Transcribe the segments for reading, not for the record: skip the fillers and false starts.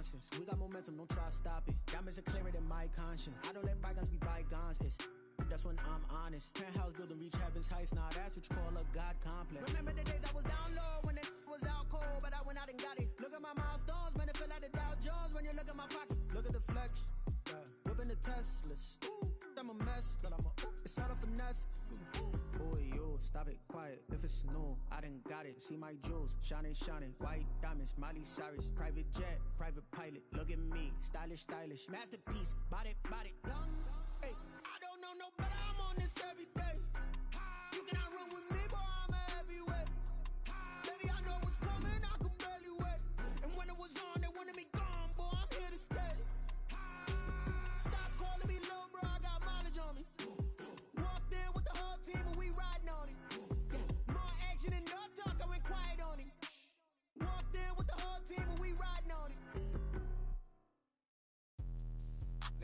nonsense. We got momentum, don't try to stop it. Diamonds are clearer than my conscience. I don't let bygones be bygones. That's when I'm honest. Penthouse building, reach heaven's heights. Nah, that's what you call a God complex. Remember the days I was down low when it was out cold, but I went out and got it. Look at my milestones, man, it feel like the Dow Jones when you look at my pocket. Look at the flex, whipping the Teslas. I'm a mess, but it's all a finesse. Boy, yo, stop it, quiet. If it's new, I done got it. See my jewels, shining, white diamonds, Miley Cyrus. Private jet, private pilot. Look at me, stylish, masterpiece. Body, young. Hey, I don't know no better. I'm on this every day. You cannot run with me, boy. I'm a heavyweight. Baby, I know what's coming. I could barely wait. And when it was on, they wanted me gone, boy. I'm here to stay.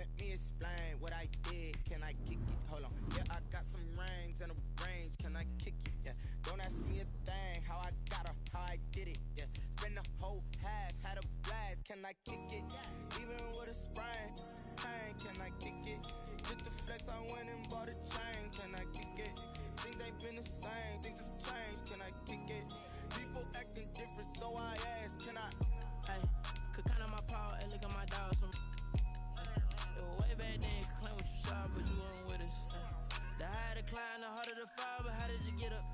Let me explain what I did. Can I kick it? Hold on. Yeah, I got some rings and a range. Can I kick it? Yeah. Don't ask me a thing. How I got her, how I did it. Yeah. Spend the whole half, had a blast. Can I kick it? Even with a sprain. Hey, can I kick it? Just to flex, I went and bought a chain. Can I kick it? Things ain't been the same. Things have changed. Can I kick it? People acting different, so I ask. Can I? Hey, could count on my power. Hey, look at my dogs from. Way back then, you could claim what you saw, but you weren't with us. The higher the climb, the harder the fall, but how did you get up?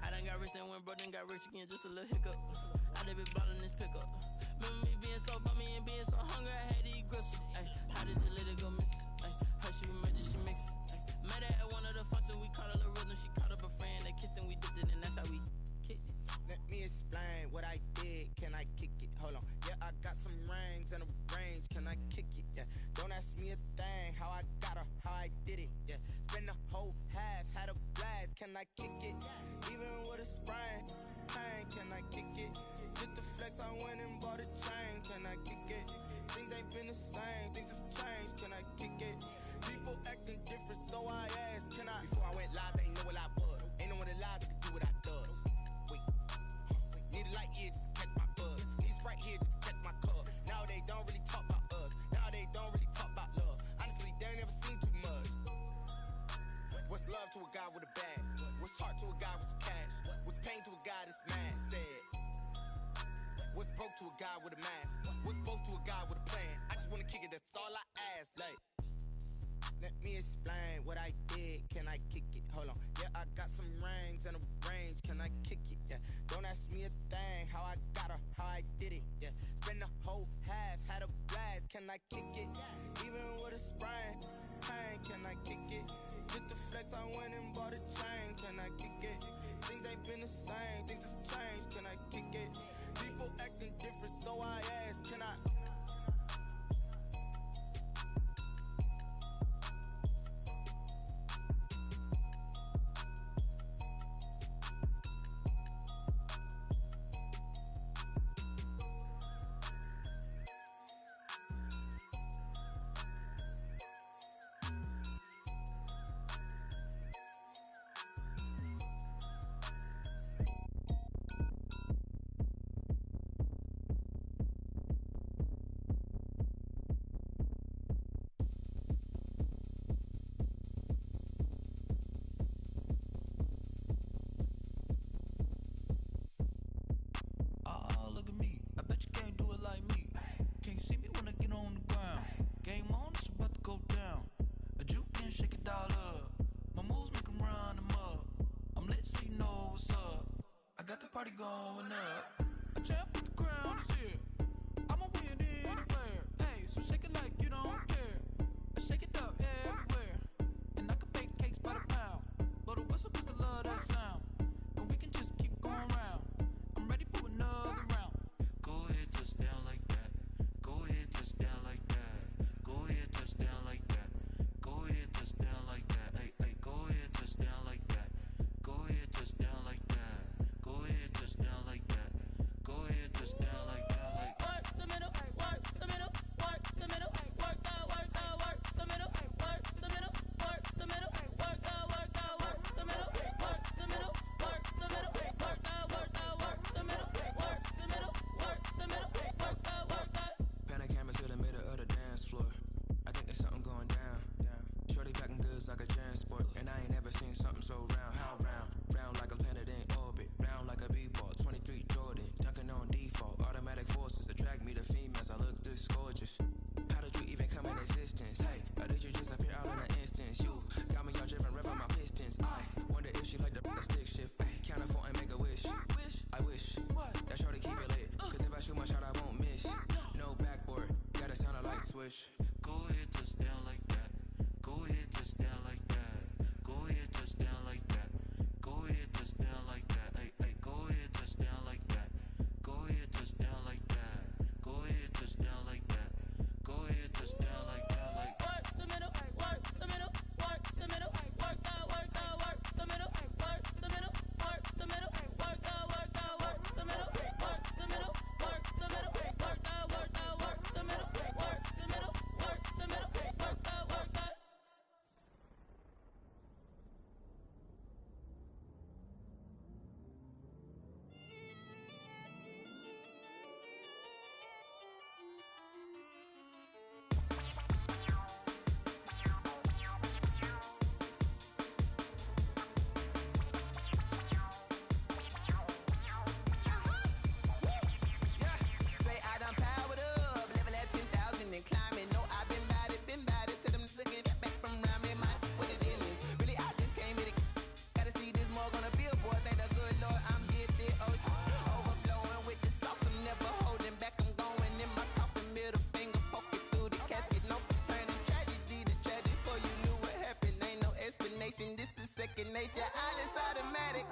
I done got rich and went broke, then got rich again, just a little hiccup. I done been ballin' this pickup. Remember me being so bummy and being so hungry, I had to eat gristle. How did you let it go miss? How she made it, she mix it. Met her at one of the functions, we caught a little rhythm. She caught up a friend, they kissed and we dipped it, and that's how we kicked it. Let me explain what I did. Can I kick it? Hold on. Yeah, I got some rings and a range. Can I kick it? Yeah. Don't ask me a thing. How I got her, how I did it. Yeah. Spend the whole half, had a blast. Can I kick it? Even with a sprain. Hey, can I kick it? Just to flex, I went and bought a chain. Can I kick it? Things ain't been the same. Things have changed. Can I kick it? People acting different, so I asked. Can I? Before I went live, they ain't know what I was. Ain't no one alive that could do what I does. Wait. Need a light here just to catch my buzz. Need Sprite here just to catch my cup. Now they don't really talk about us. Now they don't really talk about love. Honestly, they ain't never seen too much. What's love to a guy with a bag? What's heart to a guy with some cash? What's pain to a guy that's mad? Said. What's broke to a guy with a mask? What's both to a guy with a plan? I just wanna kick it, that's all I ask. Like, let me explain what I did. Can I kick it? Hold on. Yeah, I got some rings and a range. Can I kick it? Yeah. Don't ask me a thing. How I got her, how I did it. Yeah. Spend the whole half, had a blast. Can I kick it? Even with a sprain. Hey, can I kick it? Just to flex, I went and bought a chain. Can I kick it? Things ain't been the same. Things have changed. Can I kick it? People acting different, so I ask. Can I? Party going up. A champ with the crown is here. I'ma win anywhere. Hey, so shake it like you don't care. I shake it up everywhere. And I can bake cakes by the pound. Blow the whistle cause I love that sound. And we can just keep going round. I'm ready for another round. Go ahead, touch down like that. Go ahead, touch down like that. Go ahead, touch down like that. Go ahead, touch down like that. Hey, hey, go ahead, touch down like that. Go ahead, touch down like that. Go ahead, touch down like that. so round, how round? Round like a planet in orbit, round like a b-ball, 23 Jordan, dunking on default. Automatic forces attract me to females, I look this gorgeous. How did you even come in existence? Hey, or did you just appear out in an instance? You got me all driven, revving my pistons. I wonder if she like the stick shift. Hey, count a 4 and make a wish. I wish that shorty keep it lit. Cause if I shoot my shot, I won't miss. No backboard, gotta sound a light switch. Go ahead, touch down like that. Go ahead, touch down like that. Go ahead, touch down like that. Go ahead, touch down like that. Hey, hey, go ahead, touch down like that. Go ahead, touch down like that. Go ahead, touch down like that. Go ahead, touch down like that. Like work the middle, work the middle, work the middle, work the middle, work the middle, work the middle, work the middle, work the middle, work the middle, work the middle, work the middle, work the middle, work the middle, work the middle, work the. Say I done powered up, level at 10,000 and climbing. No, I've been bad it to them looking back from around me. My what the deal is, really I just came here to gotta see this more on a billboard. Thank the good Lord I'm gifted. Oh, overflowing with the sauce, I'm never holding back. I'm going in my coffin, middle finger poking through the casket. No turning tragedy to tragedy. Before you knew what happened, ain't no explanation. This is second nature, all is automatic.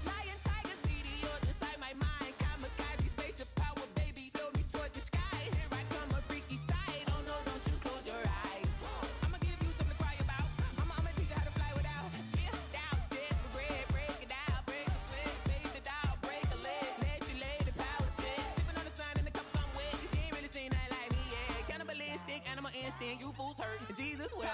Lion, tigers, meteors inside my mind. Kamikaze, spaceship power, baby, sail me toward the sky. Here I come, a freaky side. Oh no, don't you close your eyes. I'ma give you something to cry about. I'ma teach you how to fly without fear, doubt, just regret. Break it out, break a sweat, baby the doll, break a leg. Let you lay the power jet. Sipping on the sun in the cup somewhere. Cause she ain't really seen nothing like me yet. Cannibalistic, animal instinct, you fools hurt. Jesus will.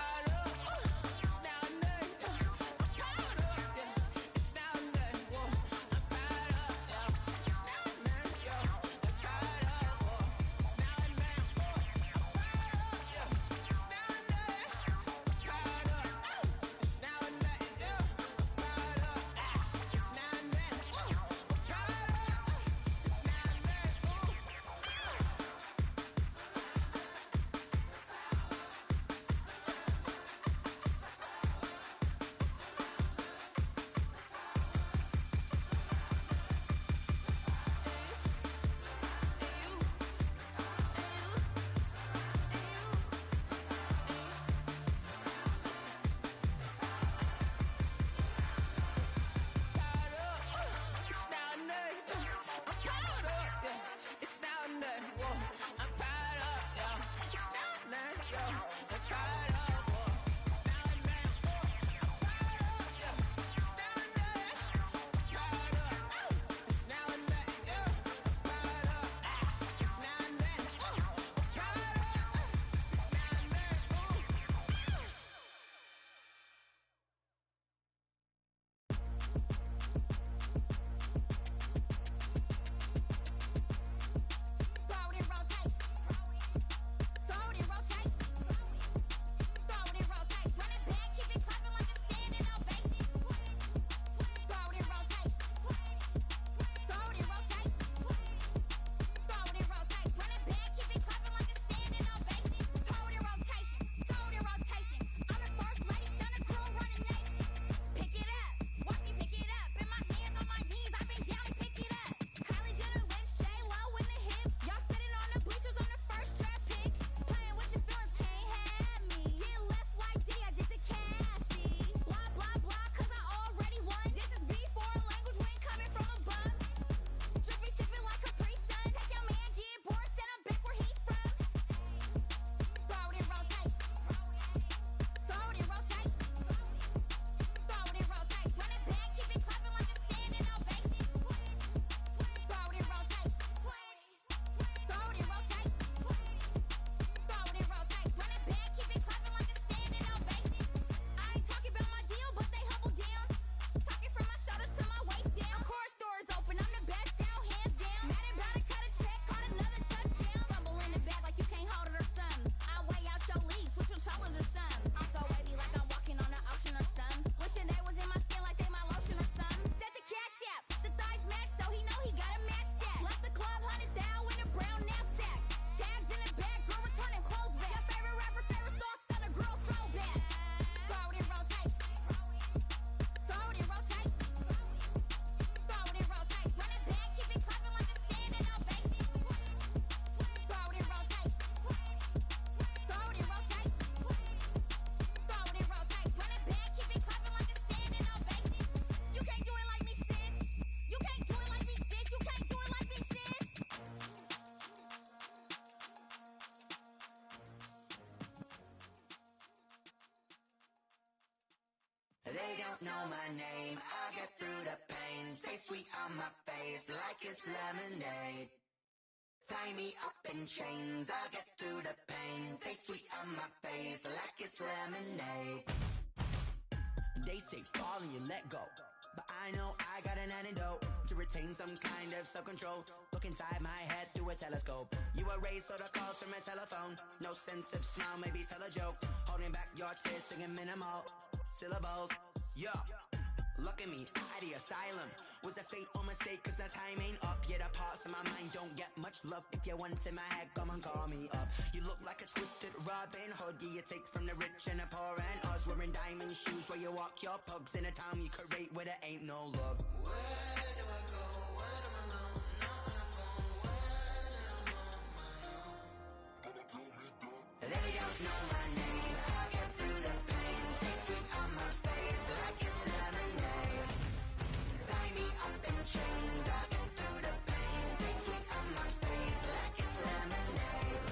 don't know my name, I'll get through the pain. Taste sweet on my face like it's lemonade. Tie me up in chains, I'll get through the pain. Taste sweet on my face like it's lemonade. They say fall and you let go, but I know I got an antidote to retain some kind of self-control. Look inside my head through a telescope. You erase all the calls from a telephone. No sense of smile, maybe tell a joke. Holding back your tears, singing minimal syllables. Yo, look at me, at the asylum. Was a fate or mistake, cause the time ain't up. Yet the parts of my mind don't get much love. If you want in my head, come and call me up. You look like a twisted Robin Hood. Yeah, you take from the rich and the poor and us. Wearing diamond shoes where you walk your pugs. In a town you create where there ain't no love. Where do I go? Where do I know? Not on the phone. When I'm on my own. They don't know my name. I'll get through the pain. Taste sweet on my face like it's lemonade. Tie me up in chains. I'll get through the pain. Taste sweet on my face like it's lemonade.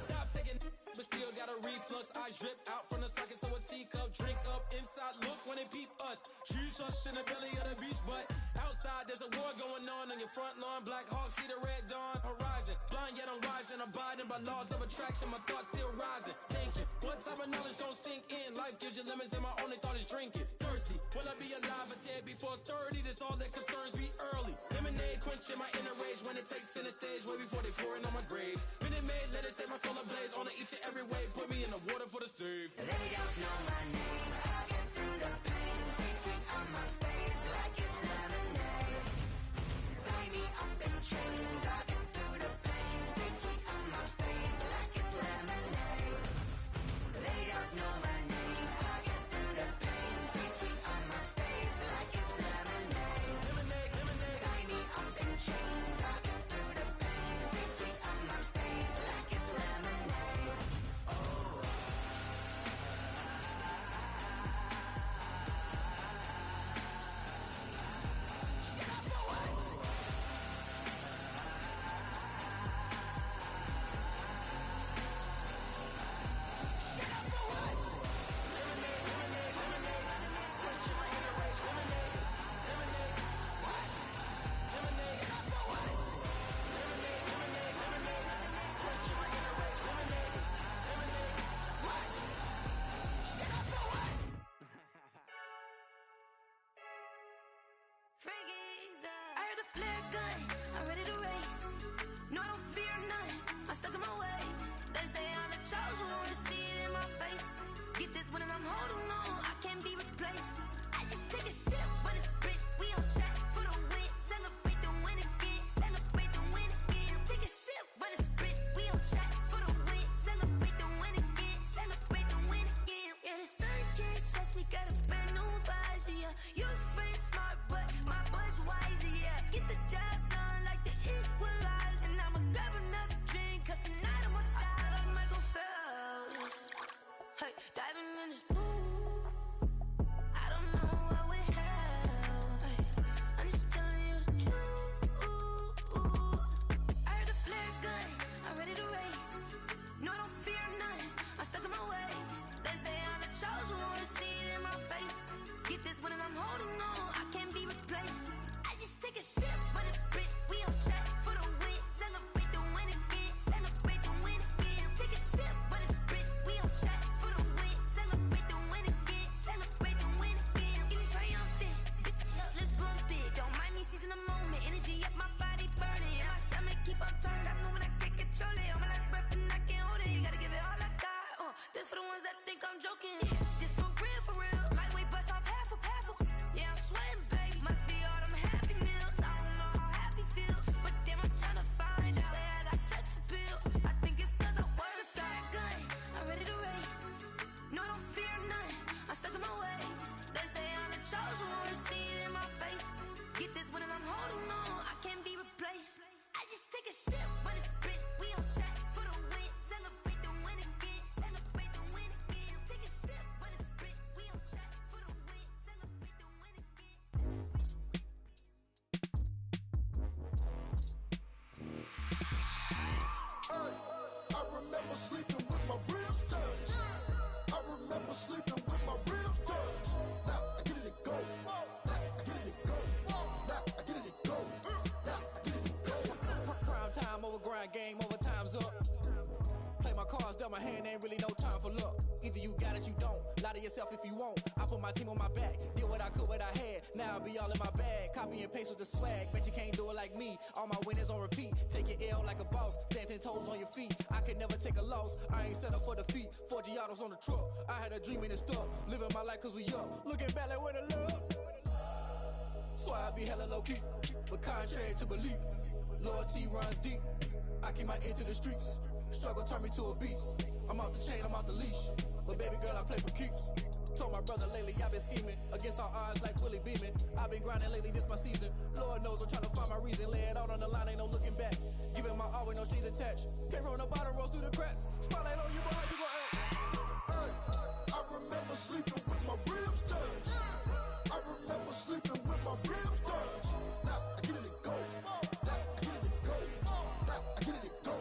Stop taking, but still got a reflux. I drip out from the socket to a teacup. Drink up inside, look when they peep us. Shoes us in the belly of the beach, but outside there's a war going on your front lawn. Black Hawk, see the red dawn horizon. Blind yet I'm rising, abiding by laws of attraction. My thoughts still rising, thinking what type of knowledge don't sink in. Life gives you lemons and my only thought is drinking. Thirsty, will I be alive or dead before 30? That's all that concerns me early. Lemonade quenching my inner rage when it takes center stage way before they pour it on my grave. Minute Maid, let it set my soul ablaze on each and every way. Put me in the water for the save. They don't know my name. I'll get through the pain. Taste sweet on my face like it's lemonade. Tie me up in chains. I'll get through the pain. Taste sweet on my face like it's lemonade. They don't know my name. I'll get through the pain. Taste sweet on my face like it's lemonade. Lemonade, lemonade. Tie me up in chains. I'll get through the pain. Taste sweet on my face like it's lemonade. I heard a flare gun, I'm ready to race. No, I don't fear none, I'm stuck in my ways. They say I'm the chosen one, to see it in my face. Get this one and I'm holding on, I can't be replaced. I just take a sip when it's split, we on track for the win. Celebrate the win again, celebrate the win again. Take a sip when it's split, we on track for the win. Celebrate the win again, celebrate the win again. Yeah, the sun can't touch me, got a brand new visor, yeah. You're friend smart, but my bud's wiser, yeah. Get the job done like the equalizer. And I'ma grab another drink, cause tonight I'ma die like Michael Phelps. Hey, diving in this pool, I don't know what would help. Hey, I'm just telling you the truth. I heard a flare gun, I'm ready to race. No, I don't fear none, I'm stuck in my ways. They say I'm the chosen one, to see it in my face. Get this one and I'm holding on, I can't be replaced. I just take a sip when it's split, we on track for the win. Celebrate the win again, celebrate the win again. Take a sip when it's split, we on track for the win. Celebrate the win again, celebrate the win again. Getting triumphant, let's bump it. Don't mind me seizing the moment, energy up my body burning. And my stomach keep on turning, stop moving, I can't control it. On my last breath and I can't hold it, you gotta give it all I got. This for the ones that think I'm joking. This for real, lightweight bust off half a. Yeah, I'm sweating, babe. Must be all them happy meals. I don't know how happy feels, but damn, I'm tryna find you. Say I got sex appeal. I think it's cause I wear a fat gun. I'm ready to race. No, I don't fear none. I'm stuck in my ways. They say I'm the chosen one, to see it in my face. Get this one and I'm holding on, I can't be replaced. I just take a sip when it's split. We on track for the win. Celebrate the win again. Celebrate the win again. Take a sip when it's split. We on track for the win. Celebrate the win again. I remember sleeping with my ribs touched. I remember sleeping with my ribs touched. Now I give my cards dealt my hand, ain't really no time for luck. Either you got it, you don't. Lie to yourself if you won't. I put my team on my back, did what I could, what I had. Now I'll be all in my bag. Copy and paste with the swag. Bet you can't do it like me. All my winners on repeat. Take your L like a boss. Stand 10 toes on your feet. I can never take a loss. I ain't set up for defeat. 4 Giottos on the truck. I had a dream and it's stuck. Living my life cause we up. Looking back like where the love. So I be hella low key. But contrary to belief, loyalty runs deep. I keep my ear to the streets. Struggle turned me to a beast. I'm off the chain, I'm off the leash. But baby girl, I play for keeps. Told my brother lately, I've been scheming. Against all odds like Willie Beeman. I've been grinding lately, this my season. Lord knows I'm trying to find my reason. Lay it out on the line, ain't no looking back. Giving my all with no strings attached. Came from the bottom, rose through the cracks. Spotlight on you, boy, how you gon' act? Hey, I remember sleeping with my ribs touched. I remember sleeping with my ribs touched. Now I get it to go. Now I get it to go. Now I get it to go.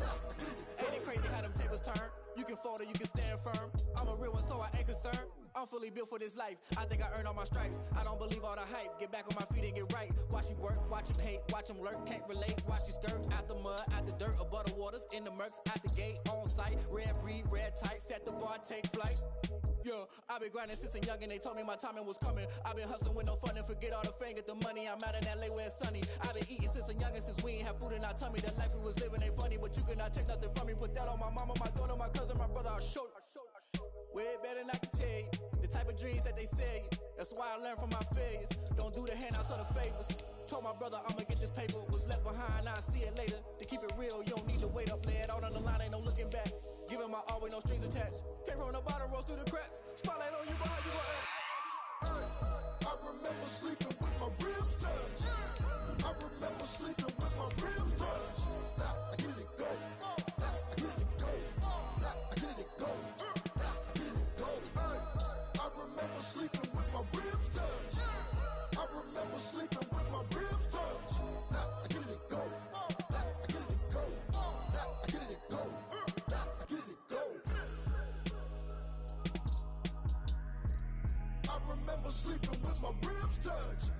Now I get it to go. Ain't it crazy how them tables turn? You can fold or you can stand firm. I'm a real one, so I ain't concerned. I'm fully built for this life. I think I earned all my stripes. I don't believe all the hype. Get back on my feet and get right. Watch you work, watch him hate, watch him lurk. Can't relate, watch you skirt. Out the mud, out the dirt, above the waters, in the murks, out the gate, on site. Red breed, red tight, set the bar, take flight. Yeah, I've been grinding since a young and they told me my timing was coming. I've been hustling with no fun and forget all the fame, get the money. I'm out in LA where it's sunny. I've been eating since a young and since we ain't have food in our tummy. The life we was living ain't funny, but you cannot take nothing from me. Put that on my mama, my daughter, my cousin, my brother, I'll show you. Way better than I can tell you. The type of dreams that they sell you. That's why I learned from my failures. Don't do the handouts or the favors. Told my brother I'ma get this paper. Was left behind, I'll see it later. To keep it real, you don't need to wait up. Lay it out on the line, ain't no looking back. Giving my all with no strings attached. Came from the bottom, rose through the cracks. Spotlight on you, boy, how you gon' act? Hey, I remember sleeping with my ribs touched. I remember sleeping with my ribs touched. Now I get it to go. Now I get it to go. Now I get it to go. Now I get it to go. Hey, I remember sleeping with my ribs touched. I remember sleeping with my ribs touched. Now I get it to go. Now I get it to go. Now I get it to go. Now I get it to go. I remember sleeping with my ribs touched.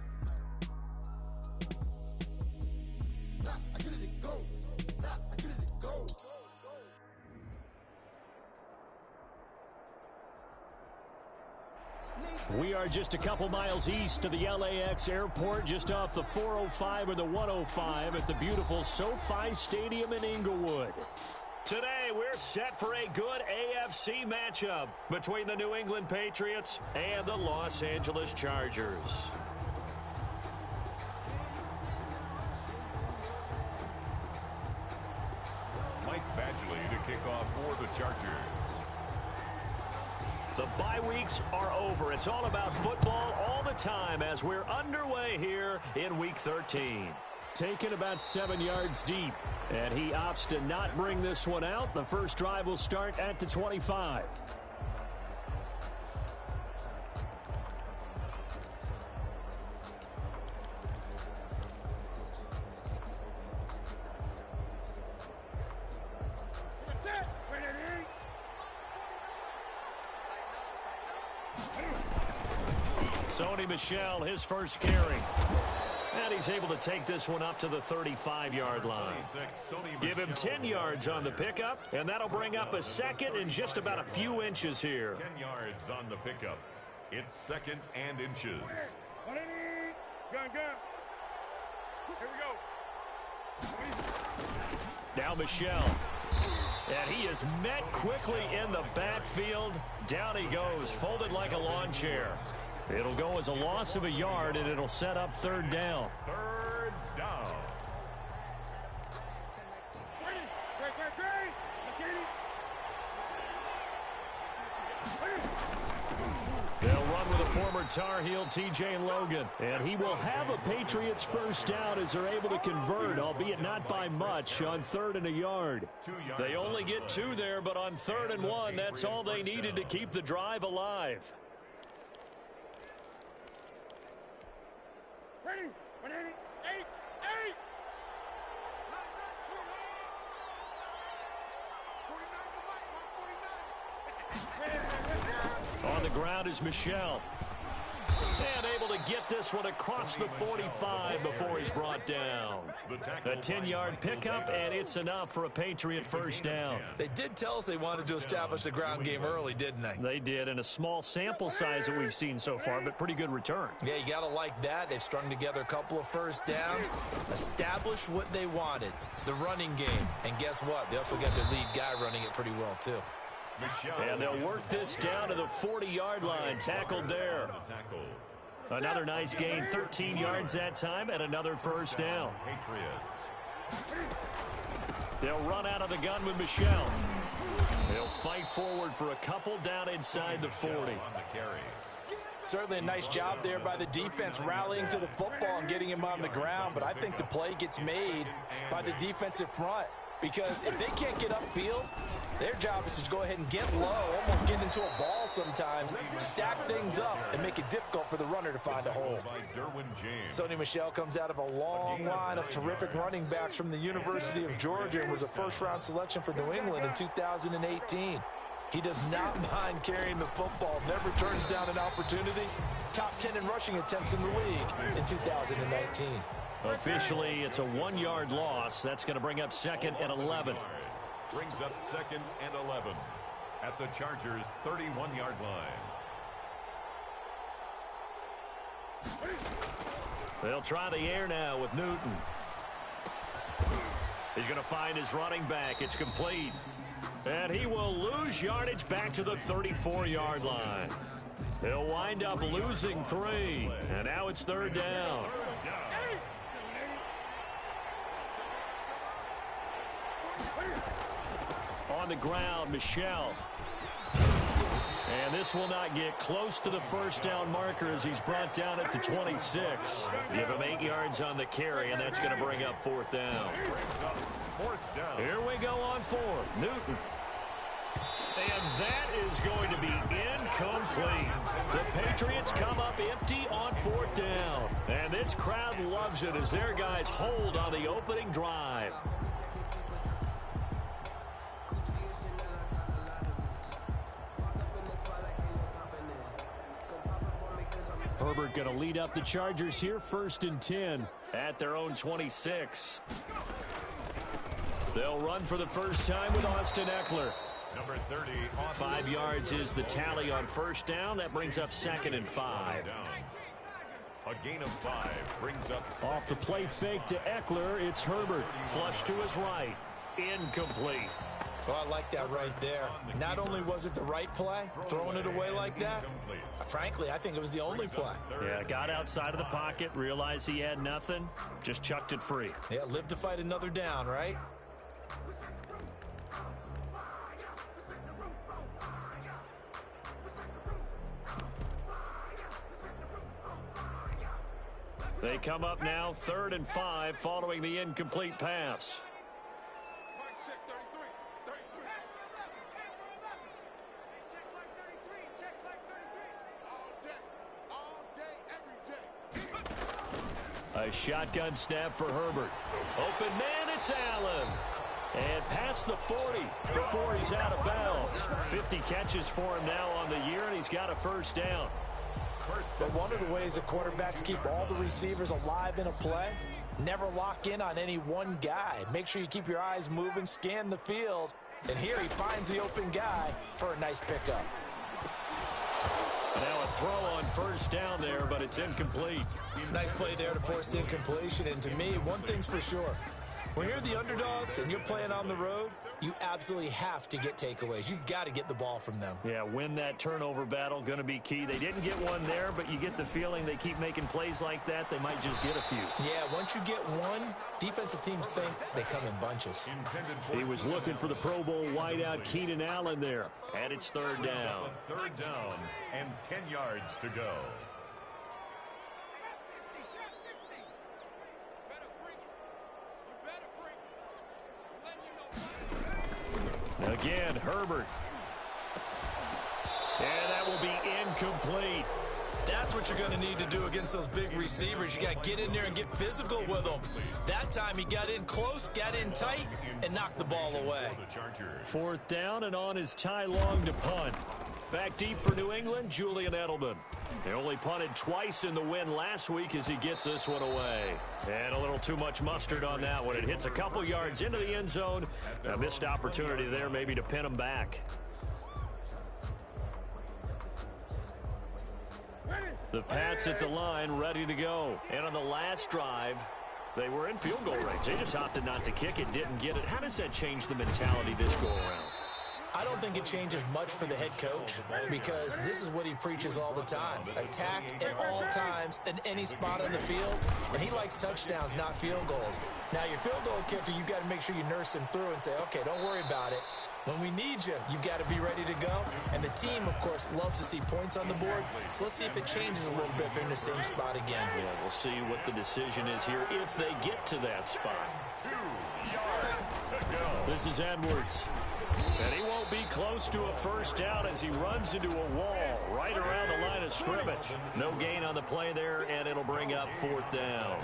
Now I get it to go. Now I get it to go. We are just a couple miles east of the LAX airport, just off the 405 or the 105 at the beautiful SoFi Stadium in Inglewood. Today, we're set for a good AFC matchup between the New England Patriots and the Los Angeles Chargers. Mike Badgley to kick off for the Chargers. The bye weeks are over. It's all about football all the time as we're underway here in Week 13. Taken about 7 yards deep, and he opts to not bring this one out. The first drive will start at the 25. Sony Michel, his first carry. And he's able to take this one up to the 35-yard line. Give him 10 yards on the pickup, and that'll bring up a second and just about a few inches here. 10 yards on the pickup. It's second and inches. Gun. Here we go. Now Michel. And he is met quickly in the backfield. Down he goes, folded like a lawn chair. It'll go as a loss of a yard, and it'll set up third down. Third down. They'll run with a former Tar Heel, T.J. Logan. And he will have a Patriots first down as they're able to convert, albeit not by much, on 3rd and a yard. They only get 2 there, but on 3rd and 1, that's all they needed to keep the drive alive. Ready? 180. 8. On the ground is Michel. And able to get this one across the 45 before he's brought down. A 10-yard pickup, and it's enough for a Patriot first down. They did tell us they wanted to establish the ground game early, didn't they? They did, in a small sample size that we've seen so far, but pretty good return. Yeah, you got to like that. They've strung together a couple of first downs, established what they wanted, the running game. And guess what? They also got their lead guy running it pretty well, too. And they'll work this down to the 40-yard line, tackled there. Another nice gain, 13 yards that time, and another first down. They'll run out of the gun with Michelle. They'll fight forward for a couple down inside the 40. Certainly a nice job there by the defense rallying to the football and getting him on the ground, but I think the play gets made by the defensive front because if they can't get upfield, their job is to go ahead and get low, almost get into a ball sometimes, stack things up, and make it difficult for the runner to find a hole. Sony Michel comes out of a long line of terrific running backs from the University of Georgia and was a first-round selection for New England in 2018. He does not mind carrying the football, never turns down an opportunity. Top 10 in rushing attempts in the league in 2019. Officially, it's a 1-yard loss. That's going to bring up 2nd and 11. Brings up 2nd and 11 at the Chargers' 31-yard line. They'll try the air now with Newton. He's going to find his running back. It's complete. And he will lose yardage back to the 34-yard line. He'll wind up losing 3. And now it's 3rd down. On the ground, Michel. And this will not get close to the first down marker as he's brought down at the 26. Give him 8 yards on the carry, and that's going to bring up 4th down. Here we go on 4th. Newton. And that is going to be incomplete. The Patriots come up empty on 4th down. And this crowd loves it as their guys hold on the opening drive. Herbert going to lead up the Chargers here, 1st and 10 at their own 26. They'll run for the first time with Austin Eckler. Number 30. 5 yards is the tally on first down. That brings up 2nd and 5. A gain of 5 brings up. Off the play fake to Eckler, it's Herbert. Flush to his right. Incomplete. Oh, I like that right there. Not only was it the right play, throwing it away like that, frankly, I think it was the only play. Yeah, got outside of the pocket, realized he had nothing, just chucked it free. Yeah, live to fight another down, right? They come up now 3rd and 5 following the incomplete pass. A shotgun snap for Herbert. Open man, it's Allen. And past the 40 before he's out of bounds. 50 catches for him now on the year, and he's got a first down. But one of the ways that quarterbacks keep all the receivers alive in a play, never lock in on any one guy. Make sure you keep your eyes moving, scan the field. And here he finds the open guy for a nice pickup. Now a throw on first down there, but it's incomplete. Nice play there to force the incompletion. And to me, one thing's for sure. When you're the underdogs and you're playing on the road, you absolutely have to get takeaways. You've got to get the ball from them. Yeah, win that turnover battle, going to be key. They didn't get one there, but you get the feeling they keep making plays like that, they might just get a few. Yeah, once you get one, defensive teams think they come in bunches. He was looking for the Pro Bowl wideout Keenan Allen there, and it's 3rd down. 3rd down and 10 yards to go. Again, Herbert. And that will be incomplete. That's what you're going to need to do against those big receivers. You got to get in there and get physical with them. That time he got in close, got in tight, and knocked the ball away. 4th down and on his Ty Long to punt. Back deep for New England, Julian Edelman. They only punted twice in the win last week as he gets this one away. And a little too much mustard on that one. It hits a couple yards into the end zone. A missed opportunity there maybe to pin him back. The Pats at the line, ready to go. And on the last drive, they were in field goal range. They just opted not to kick it, didn't get it. How does that change the mentality this go around? I don't think it changes much for the head coach because this is what he preaches all the time. Attack at all times in any spot on the field, and he likes touchdowns, not field goals. Now, your field goal kicker, you got to make sure you nurse him through and say, okay, don't worry about it. When we need you, you've got to be ready to go. And the team, of course, loves to see points on the board. So let's see if it changes a little bit if they're in the same spot again. Yeah, we'll see what the decision is here if they get to that spot. 2 yards to go. This is Edwards. And he won't be close to a first down as he runs into a wall right around the line of scrimmage. No gain on the play there, and it'll bring up 4th down.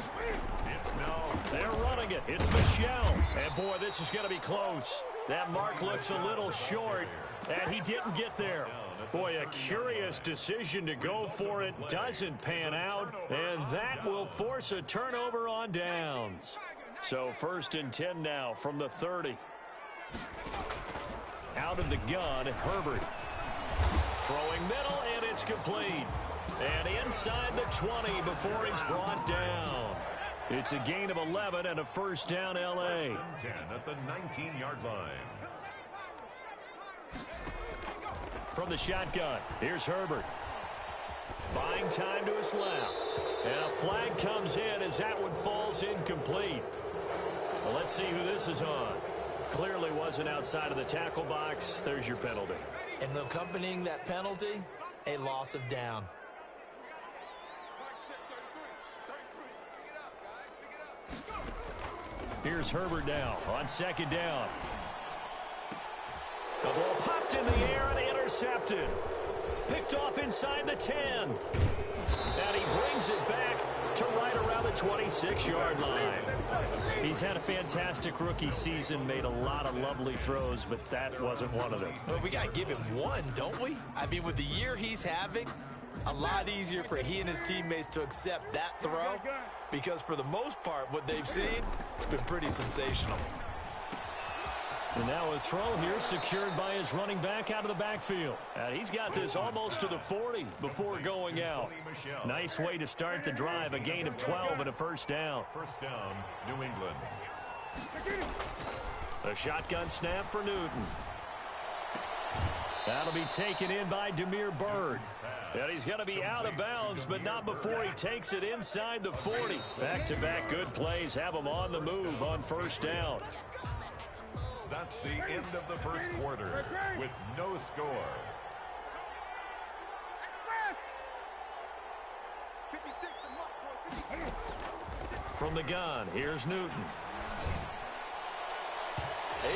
They're running it. It's Michel. And, boy, this is going to be close. That mark looks a little short, and he didn't get there. Boy, a curious decision to go for it. Doesn't pan out, and that will force a turnover on downs. So 1st and 10 now from the 30. Out of the gun, Herbert. Throwing middle, and it's complete. And inside the 20 before he's brought down. It's a gain of 11 and a first down, L.A. 10 at the 19-yard line. From the shotgun, here's Herbert. Buying time to his left. And a flag comes in as that one falls incomplete. Well, let's see who this is on. Clearly wasn't outside of the tackle box. There's your penalty. And accompanying that penalty, a loss of down. Here's Herbert now on 2nd down. The ball popped in the air and intercepted. Picked off inside the 10. And he brings it back to right around the 26-yard line. He's had a fantastic rookie season, made a lot of lovely throws, but that wasn't one of them. Well, we got to give him one, don't we? I mean, with the year he's having, a lot easier for he and his teammates to accept that throw because for the most part, what they've seen, it's been pretty sensational. And now a throw here secured by his running back out of the backfield. And he's got this almost to the 40 before going out. Nice way to start the drive, a gain of 12 and a first down. First down, New England. A shotgun snap for Newton. That'll be taken in by Demir Bird. And he's going to be out of bounds, but not before he takes it inside the 40. Back-to-back good plays have him on the move on first down. That's the end of the first quarter with no score. From the gun, here's Newton.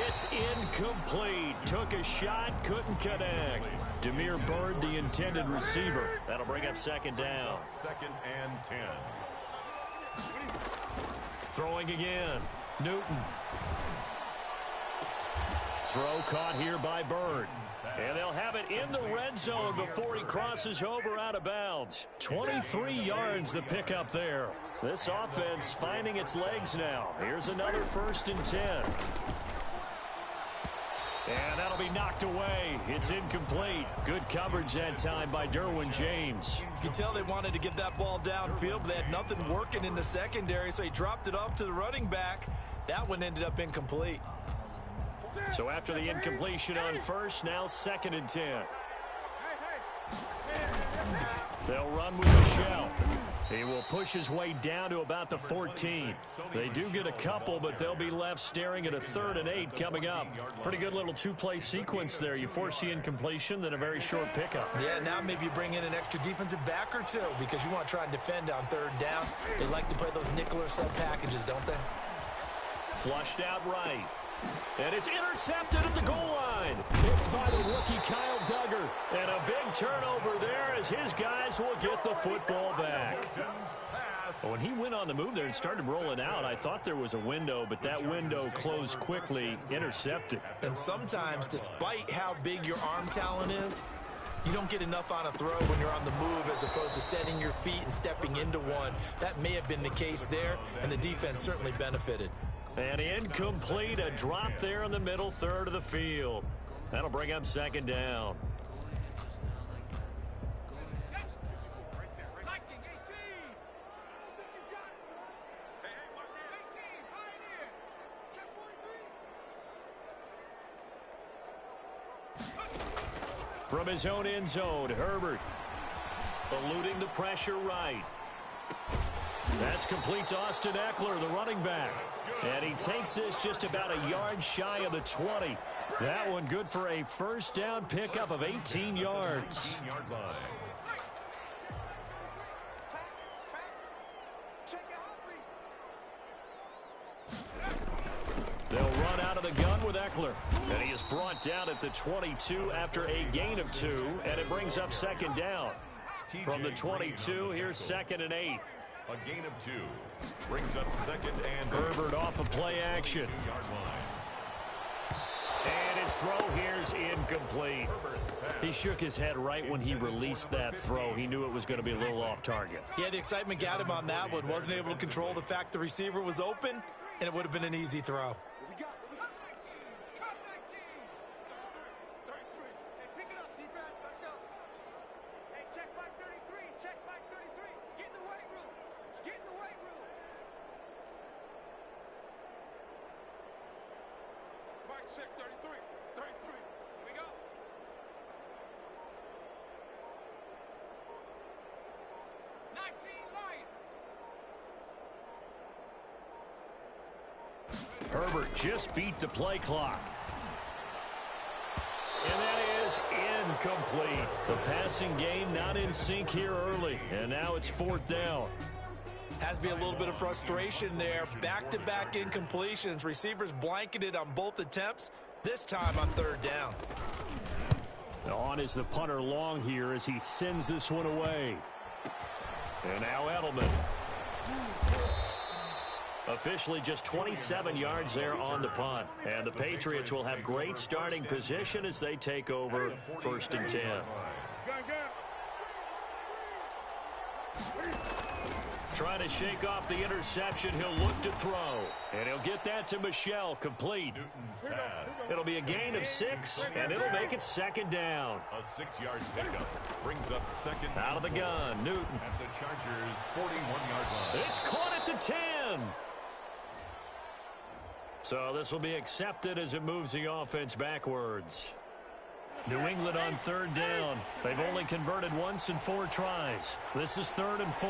It's incomplete. Took a shot, couldn't connect. Demir Bird, the intended receiver. That'll bring up 2nd down. 2nd and 10. Throwing again. Newton. Throw caught here by Bird. And they'll have it in the red zone before he crosses over out of bounds. 23 yards the pickup there. This offense finding its legs now. Here's another 1st and 10. And that'll be knocked away. It's incomplete. Good coverage that time by Derwin James. You can tell they wanted to get that ball downfield, but they had nothing working in the secondary, so he dropped it off to the running back. That one ended up incomplete. So after the incompletion on first, now 2nd and 10. They'll run with Michel. He will push his way down to about the 14. They do get a couple, but they'll be left staring at a 3rd and 8 coming up. Pretty good little 2-play sequence there. You force the incompletion, then a very short pickup. Yeah, now maybe you bring in an extra defensive back or two because you want to try and defend on 3rd down. They like to play those nickel or sub packages, don't they? Flushed out right. And it's intercepted at the goal line. Picked by the rookie Kyle Duggar. And a big turnover there as his guys will get the football back. When he went on the move there and started rolling out, I thought there was a window, but that window closed quickly, intercepted. And sometimes, despite how big your arm talent is, You don't get enough on a throw when you're on the move as opposed to setting your feet and stepping into one. That may have been the case there, and the defense certainly benefited. And incomplete, a drop there in the middle third of the field. That'll bring up second down. From his own end zone, Herbert eluding the pressure right. That's complete to Austin Eckler, the running back. And he takes this just about a yard shy of the 20. That one good for a first down pickup of 18 yards. 18-yard line. They'll run out of the gun with Eckler. And he is brought down at the 22 after a gain of 2, and it brings up second down. From the 22, here's 2nd and 8. A gain of 2 brings up 2nd and 8. Herbert off of play action. 2-yard line. And his throw here's incomplete. He shook his head right when he released that throw. He knew it was going to be a little off target. Yeah, the excitement got him on that one. Wasn't able to control the fact the receiver was open, and it would have been an easy throw. Check 33. 33. Here we go. Herbert just beat the play clock. And that is incomplete. The passing game not in sync here early. And now it's 4th down. Has to be a little bit of frustration there. Back-to-back incompletions. Receivers blanketed on both attempts, this time on 3rd down. On is the punter long here as he sends this one away. And now Edelman. Officially just 27 yards there on the punt. And the Patriots will have great starting position as they take over 1st and 10. Trying to shake off the interception. He'll look to throw. And he'll get that to Michel, complete. It'll be a gain of 6, and it'll make it 2nd down. A 6-yard pickup brings up 2nd. Out of the gun, Newton. At the Chargers' 41-yard line. It's caught at the 10. So this will be accepted as it moves the offense backwards. New England on 3rd down. They've only converted once in 4 tries. This is 3rd and 4.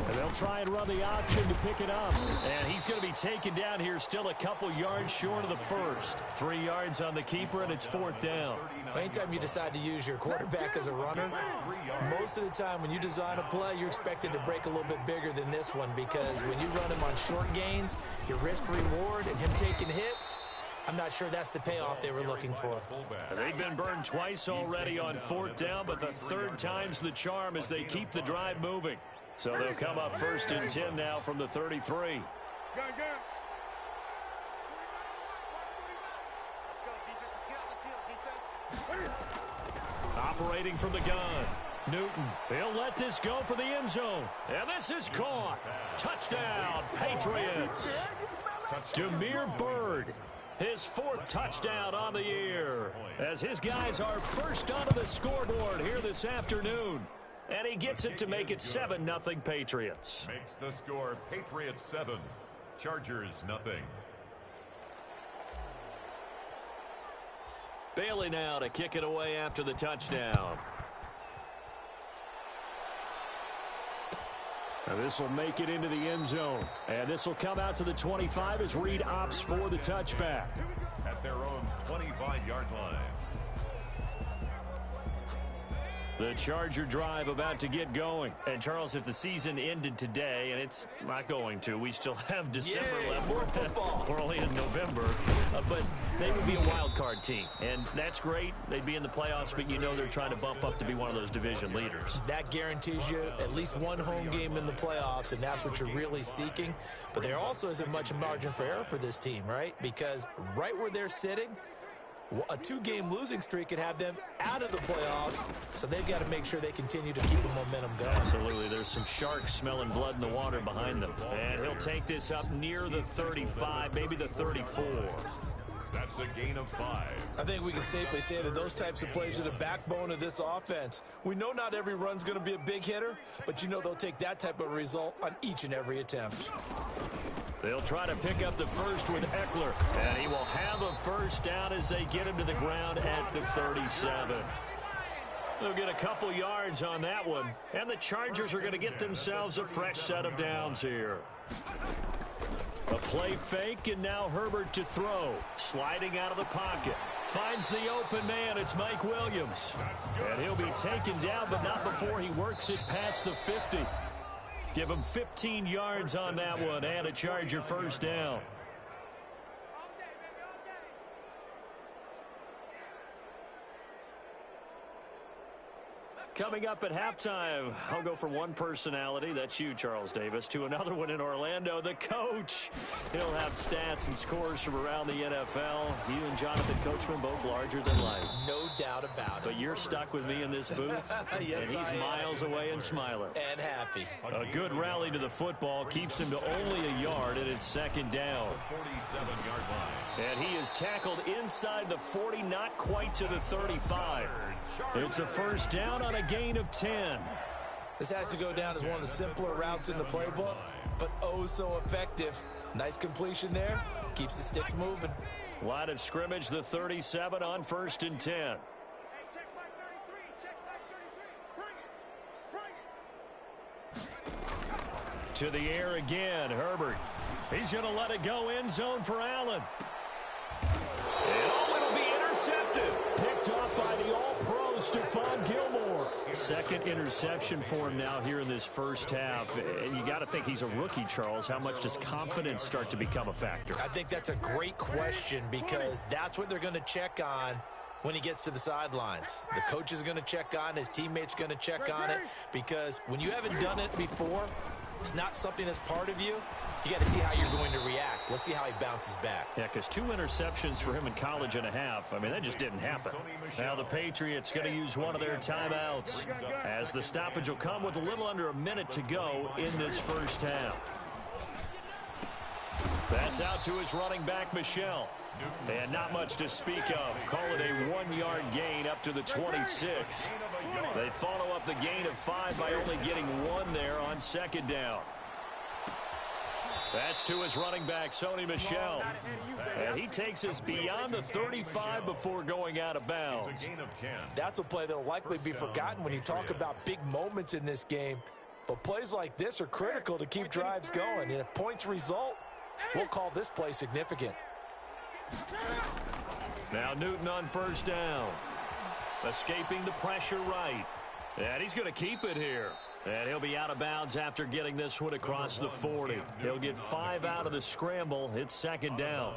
And they'll try and run the option to pick it up. And he's going to be taken down here still a couple yards short of the first. 3 yards on the keeper, and it's 4th down. Anytime you decide to use your quarterback as a runner, most of the time when you design a play, you're expected to break a little bit bigger than this one, because when you run him on short gains, your risk-reward and him taking hits, I'm not sure that's the payoff they were looking for. They've been burned twice already on 4th down, but the 3rd time's the charm as they keep the drive moving. So they'll come up 1st and 10 now from the 33. Operating from the gun. Newton, he'll let this go for the end zone. And this is caught. Touchdown, Patriots. Demir Bird, his 4th touchdown on the year, as his guys are first onto the scoreboard here this afternoon. And he gets it to make it 7-0 Patriots. Makes the score Patriots 7, Chargers 0. Bailey now to kick it away after the touchdown. And this will make it into the end zone. And this will come out to the 25 as Reed opts for the touchback. At their own 25-yard line. The Charger drive about to get going. And, Charles, if the season ended today, and it's not going to, we still have December left. We're only in November. But they would be a wild card team. And that's great. They'd be in the playoffs, but you know they're trying to bump up to be one of those division leaders. That guarantees you at least one home game in the playoffs, and that's what you're really seeking. But there also isn't much margin for error for this team, right? Because right where they're sitting, A 2-game losing streak could have them out of the playoffs, so they've got to make sure they continue to keep the momentum going. Absolutely. There's some sharks smelling blood in the water behind them. And he'll take this up near the 35, maybe the 34. That's a gain of 5. I think we can safely say that those types of plays are the backbone of this offense. We know not every run's going to be a big hitter, but you know they'll take that type of result on each and every attempt. They'll try to pick up the first with Eckler, and he will have a first down as they get him to the ground at the 37. They'll get a couple yards on that one, and the Chargers are going to get themselves a fresh set of downs here. A play fake, and now Herbert to throw. Sliding out of the pocket. Finds the open man. It's Mike Williams. And he'll be taken down, but not before he works it past the 50. Give him 15 yards on that one and a Charger first down. Coming up at halftime, I'll go from one personality, that's you, Charles Davis, to another one in Orlando, the coach. He'll have stats and scores from around the NFL. You and Jonathan Coachman both larger than life. No doubt about it. But you're stuck with me in this booth, yes, and he's miles away and smiling. And happy. A good rally to the football keeps him to only a yard, and it's second down. 47-yard line. And he is tackled inside the 40, not quite to the 35. It's a first down on a gain of 10. This has to go down as one of the simpler routes in the playbook, but oh so effective. Nice completion there. Keeps the sticks moving. Line of scrimmage, the 37 on 1st and 10. To the air again, Herbert. He's going to let it go end zone for Allen. And oh, it'll be intercepted. Picked off by the all-pro Stephon Gilmore. Second interception for him now here in this first half. And you got to think he's a rookie, Charles. How much does confidence start to become a factor? I think that's a great question because that's what they're going to check on when he gets to the sidelines. The coach is going to check on, his teammates going to check on it, because when you haven't done it before, it's not something that's part of you. You got to see how you're going to react. Let's see how he bounces back. Yeah, because 2 interceptions for him in college and a half. I mean, that just didn't happen. Now the Patriots going to use one of their timeouts as the stoppage will come with a little under a minute to go in this first half. That's out to his running back, Michel. And not much to speak of. Call it a 1-yard gain up to the 26. They follow up the gain of 5 by only getting 1 there on second down. That's to his running back, Sony Michel. And he takes us beyond the 35 before going out of bounds. That's a play that will likely be forgotten when you talk about big moments in this game. But plays like this are critical to keep drives going. And if points result, we'll call this play significant. Now Newton on first down. Escaping the pressure right. And he's going to keep it here. And he'll be out of bounds after getting this one across the 40. He'll get 5 out of the scramble. It's second down.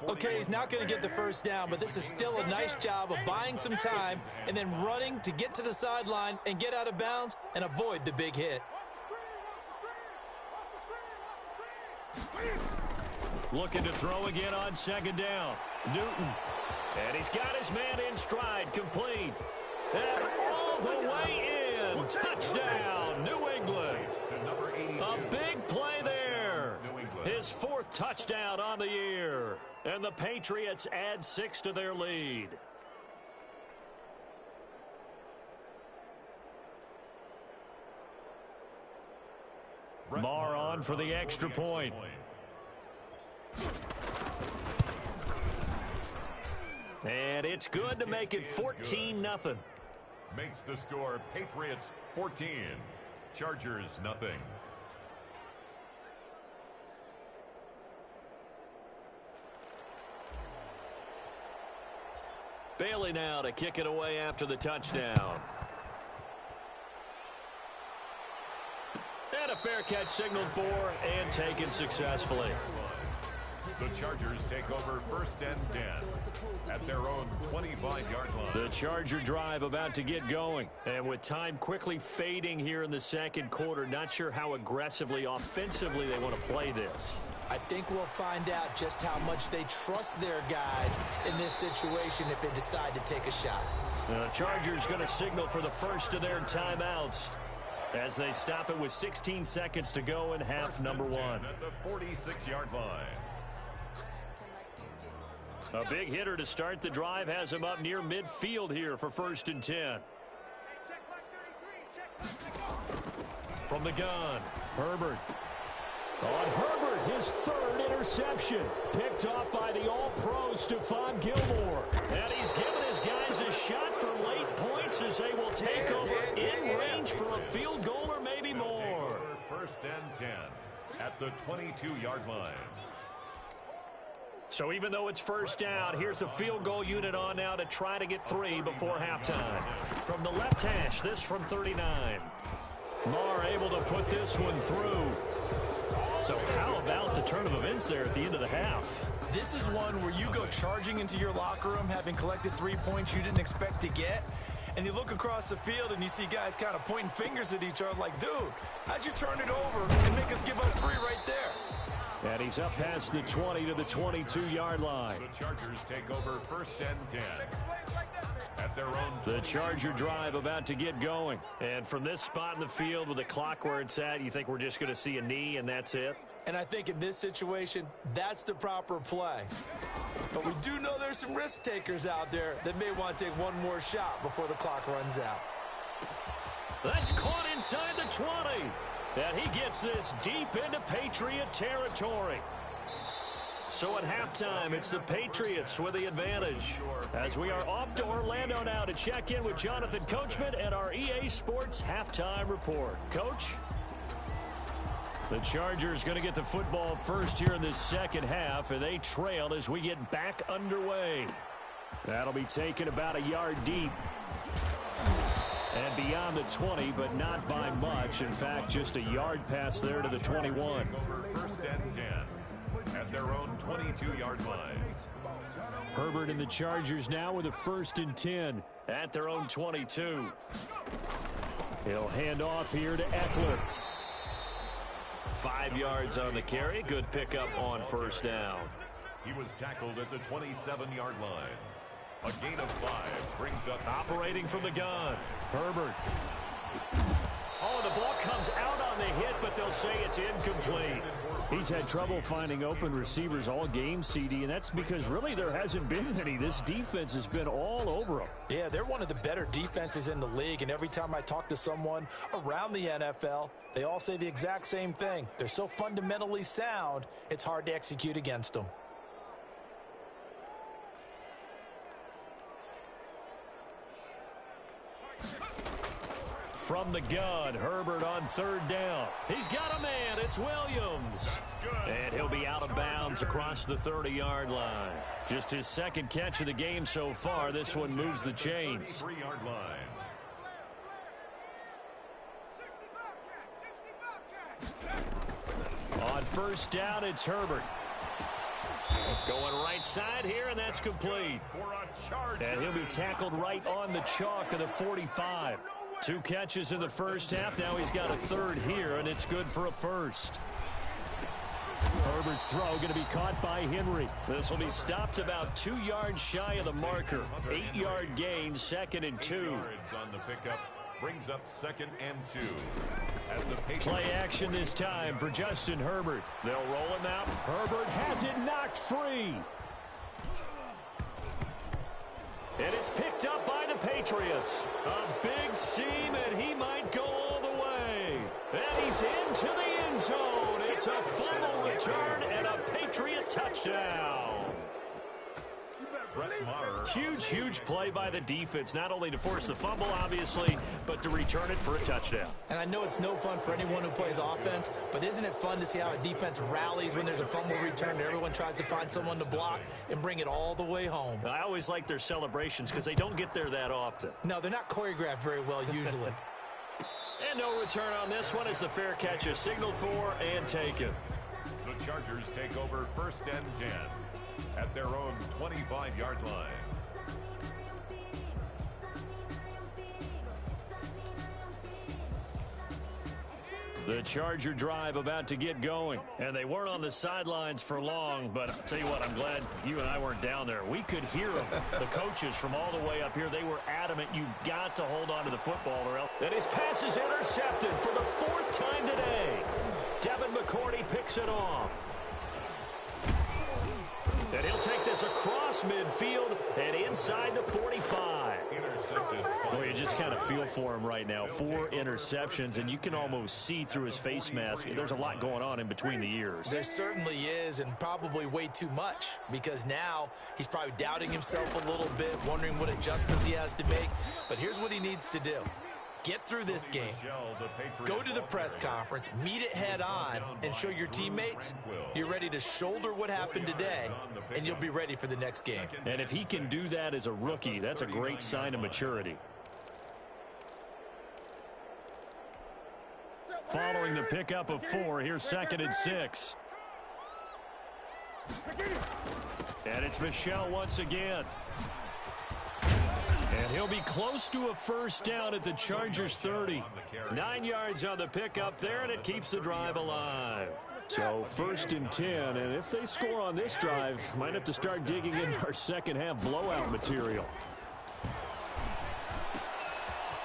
Okay, he's not going to get the first down, but this is still a nice job of buying some time and then running to get to the sideline and get out of bounds and avoid the big hit. Looking to throw again on second down. Newton. And he's got his man in stride, complete. And all the way in. Touchdown, New England. A big play there. His 4th touchdown on the year. And the Patriots add 6 to their lead. Marr on for the extra point. And it's good to make it 14-0. Makes the score Patriots 14, Chargers nothing. Bailey now to kick it away after the touchdown. And a fair catch signaled for and taken successfully. The Chargers take over 1st and 10 at their own 25-yard line. The Charger drive about to get going. And with time quickly fading here in the second quarter, not sure how aggressively, offensively they want to play this. I think we'll find out just how much they trust their guys in this situation if they decide to take a shot. The Chargers going to signal for the first of their timeouts as they stop it with 16 seconds to go in half number one. At the 46-yard line. A big hitter to start the drive has him up near midfield here for 1st and 10. From the gun, Herbert. On Herbert, his 3rd interception. Picked off by the all-pro Stephon Gilmore. And he's given his guys a shot for late points as they will take over in range for a field goal or maybe more. 1st and 10 at the 22-yard line. So even though it's first down, here's the field goal unit on now to try to get 3 before halftime. From the left hash, this from 39. Marr able to put this one through. So how about the turn of events there at the end of the half? This is one where you go charging into your locker room having collected 3 points you didn't expect to get, and you look across the field and you see guys kind of pointing fingers at each other like, dude, how'd you turn it over and make us give up 3 right there? And he's up past the 20 to the 22-yard line. The Chargers take over 1st and 10 at their own. The Charger drive about to get going. And from this spot in the field with the clock where it's at, you think we're just going to see a knee and that's it? And I think in this situation, that's the proper play. But we do know there's some risk takers out there that may want to take one more shot before the clock runs out. That's caught inside the 20. And he gets this deep into Patriot territory. So at halftime, it's the Patriots with the advantage. As we are off to Orlando now to check in with Jonathan Coachman and our EA Sports halftime report. Coach? The Chargers going to get the football first here in this second half, and they trail as we get back underway. That'll be taken about a yard deep. And beyond the 20, but not by much. In fact, just a yard pass there to the 21. 1st and 10 at their own 22-yard line. Herbert and the Chargers now with a 1st and 10 at their own 22. He'll hand off here to Eckler. 5 yards on the carry. Good pickup on first down. He was tackled at the 27-yard line. A gain of 5 brings up operating from the gun. Herbert. Oh, the ball comes out on the hit, but they'll say it's incomplete. He's had trouble finding open receivers all game, CD, and that's because really there hasn't been any. This defense has been all over them. Yeah, they're one of the better defenses in the league, and every time I talk to someone around the NFL, they all say the exact same thing. They're so fundamentally sound, it's hard to execute against them. From the gun, Herbert on 3rd down. He's got a man. It's Williams. And he'll be out of bounds across the 30-yard line. Just his 2nd catch of the game so far. This one moves the chains. 3-yard line. On 1st down, it's Herbert. Going right side here, and that's complete. And he'll be tackled right on the chalk of the 45. 2 catches in the first half. Now he's got a 3rd here, and it's good for a 1st. Herbert's throw going to be caught by Henry. This will be stopped about 2 yards shy of the marker. 8-yard gain, 2nd and 2. On the pickup brings up 2nd and 2. As the play action this time for Justin Herbert. They'll roll him out. Herbert has it knocked free. And it's picked up by the Patriots. A big seam, and he might go all the way. And he's into the end zone. It's a fumble return and a Patriot touchdown. Huge, huge play by the defense, not only to force the fumble, obviously, but to return it for a touchdown. And I know it's no fun for anyone who plays offense, but isn't it fun to see how a defense rallies when there's a fumble return and everyone tries to find someone to block and bring it all the way home? I always like their celebrations because they don't get there that often. No, they're not choreographed very well usually. And no return on this one as the fair catch is signaled for and taken. The The Chargers take over 1st and 10 at their own 25-yard line. The Charger drive about to get going. And they weren't on the sidelines for long, but I'll tell you what, I'm glad you and I weren't down there. We could hear them. The coaches from all the way up here, they were adamant, you've got to hold on to the football or else. And his pass is intercepted for the 4th time today. Devin McCourty picks it off. And he'll take this across midfield and inside the 45. Well, you just kind of feel for him right now. 4 interceptions, and you can almost see through his face mask. There's a lot going on in between the ears. There certainly is, and probably way too much, because now he's probably doubting himself a little bit, wondering what adjustments he has to make. But here's what he needs to do. Get through this game, go to the press conference, meet it head on, and show your teammates you're ready to shoulder what happened today, and you'll be ready for the next game. And if he can do that as a rookie, that's a great sign of maturity. Following the pickup of 4, here's 2nd and 6. And it's Michel once again. And he'll be close to a 1st down at the Chargers 30. 9 yards on the pickup there, and it keeps the drive alive. So 1st and 10, and if they score on this drive, might have to start digging in our second half blowout material.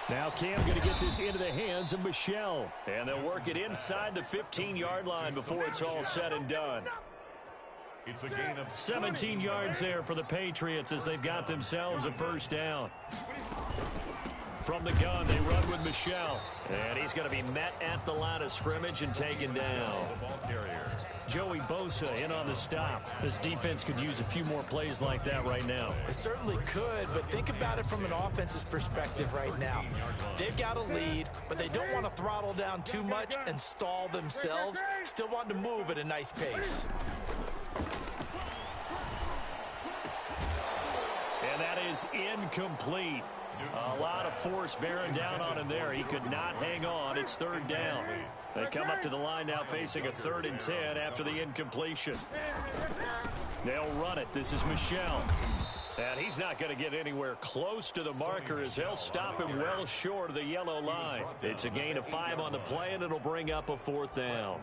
Now Cam going to get this into the hands of Michel. And they'll work it inside the 15-yard line before it's all said and done. It's a gain of 17 yards there for the Patriots as they've got themselves a 1st down. From the gun, they run with Michel. And he's going to be met at the line of scrimmage and taken down. Joey Bosa in on the stop. This defense could use a few more plays like that right now. It certainly could, but think about it from an offense's perspective right now. They've got a lead, but they don't want to throttle down too much and stall themselves. Still want to move at a nice pace. And that is incomplete. A lot of force bearing down on him there. He could not hang on. It's 3rd down. They come up to the line now facing a 3rd and 10 after the incompletion. They'll run it. This is Michel. And he's not going to get anywhere close to the marker as they'll stop him well short of the yellow line. It's a gain of 5 on the play, and it'll bring up a 4th down.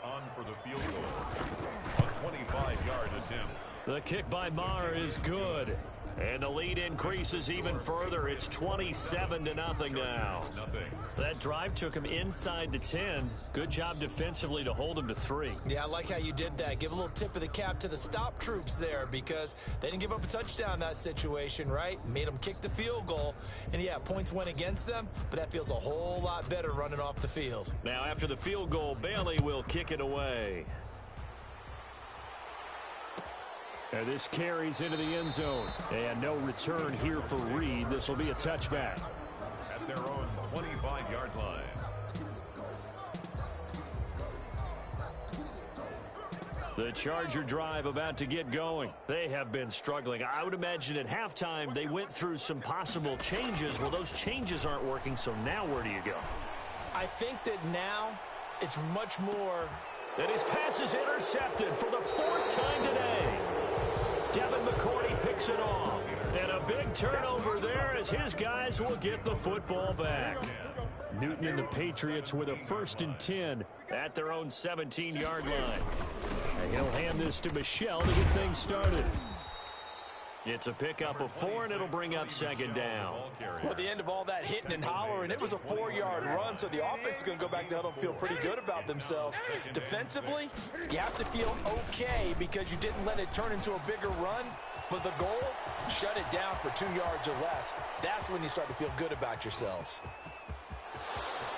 On for the field goal. A 25-yard attempt. The kick by Maher is good. And the lead increases even further. It's 27-0 now. That drive took him inside the 10. Good job defensively to hold him to 3. Yeah, I like how you did that. Give a little tip of the cap to the stop troops there because they didn't give up a touchdown in that situation, right? Made them kick the field goal. And, yeah, points went against them, but that feels a whole lot better running off the field. Now, after the field goal, Bailey will kick it away. And this carries into the end zone. And no return here for Reed. This will be a touchback. At their own 25-yard line. The Charger drive about to get going. They have been struggling. I would imagine at halftime they went through some possible changes. Well, those changes aren't working, so now where do you go? I think that now it's much more. And his pass is intercepted for the 4th time today. Devin McCourty picks it off. And a big turnover there as his guys will get the football back. Newton and the Patriots with a 1st and 10 at their own 17-yard line. And he'll hand this to Michel to get things started. It's a pickup of 4, and it'll bring up 2nd down. Well, at the end of all that hitting and hollering, it was a 4-yard run, so the offense is going to go back to huddle and feel pretty good about themselves. Defensively, you have to feel okay because you didn't let it turn into a bigger run, but the goal, shut it down for 2 yards or less. That's when you start to feel good about yourselves.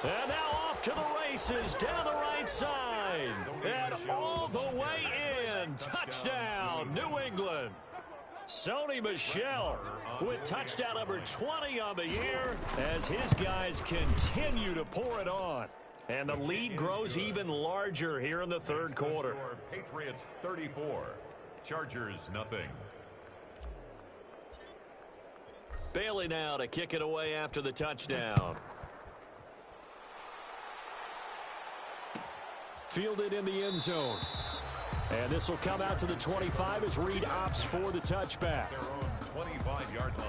And now off to the races down the right side. And all the way in. Touchdown, New England. Sony Michel with touchdown number 20 on the year as his guys continue to pour it on. And the lead grows even larger here in the 3rd quarter. Patriots 34, Chargers nothing. Bailey now to kick it away after the touchdown. Fielded in the end zone. And this will come out to the 25 as Reed opts for the touchback. Their own 25-yard line.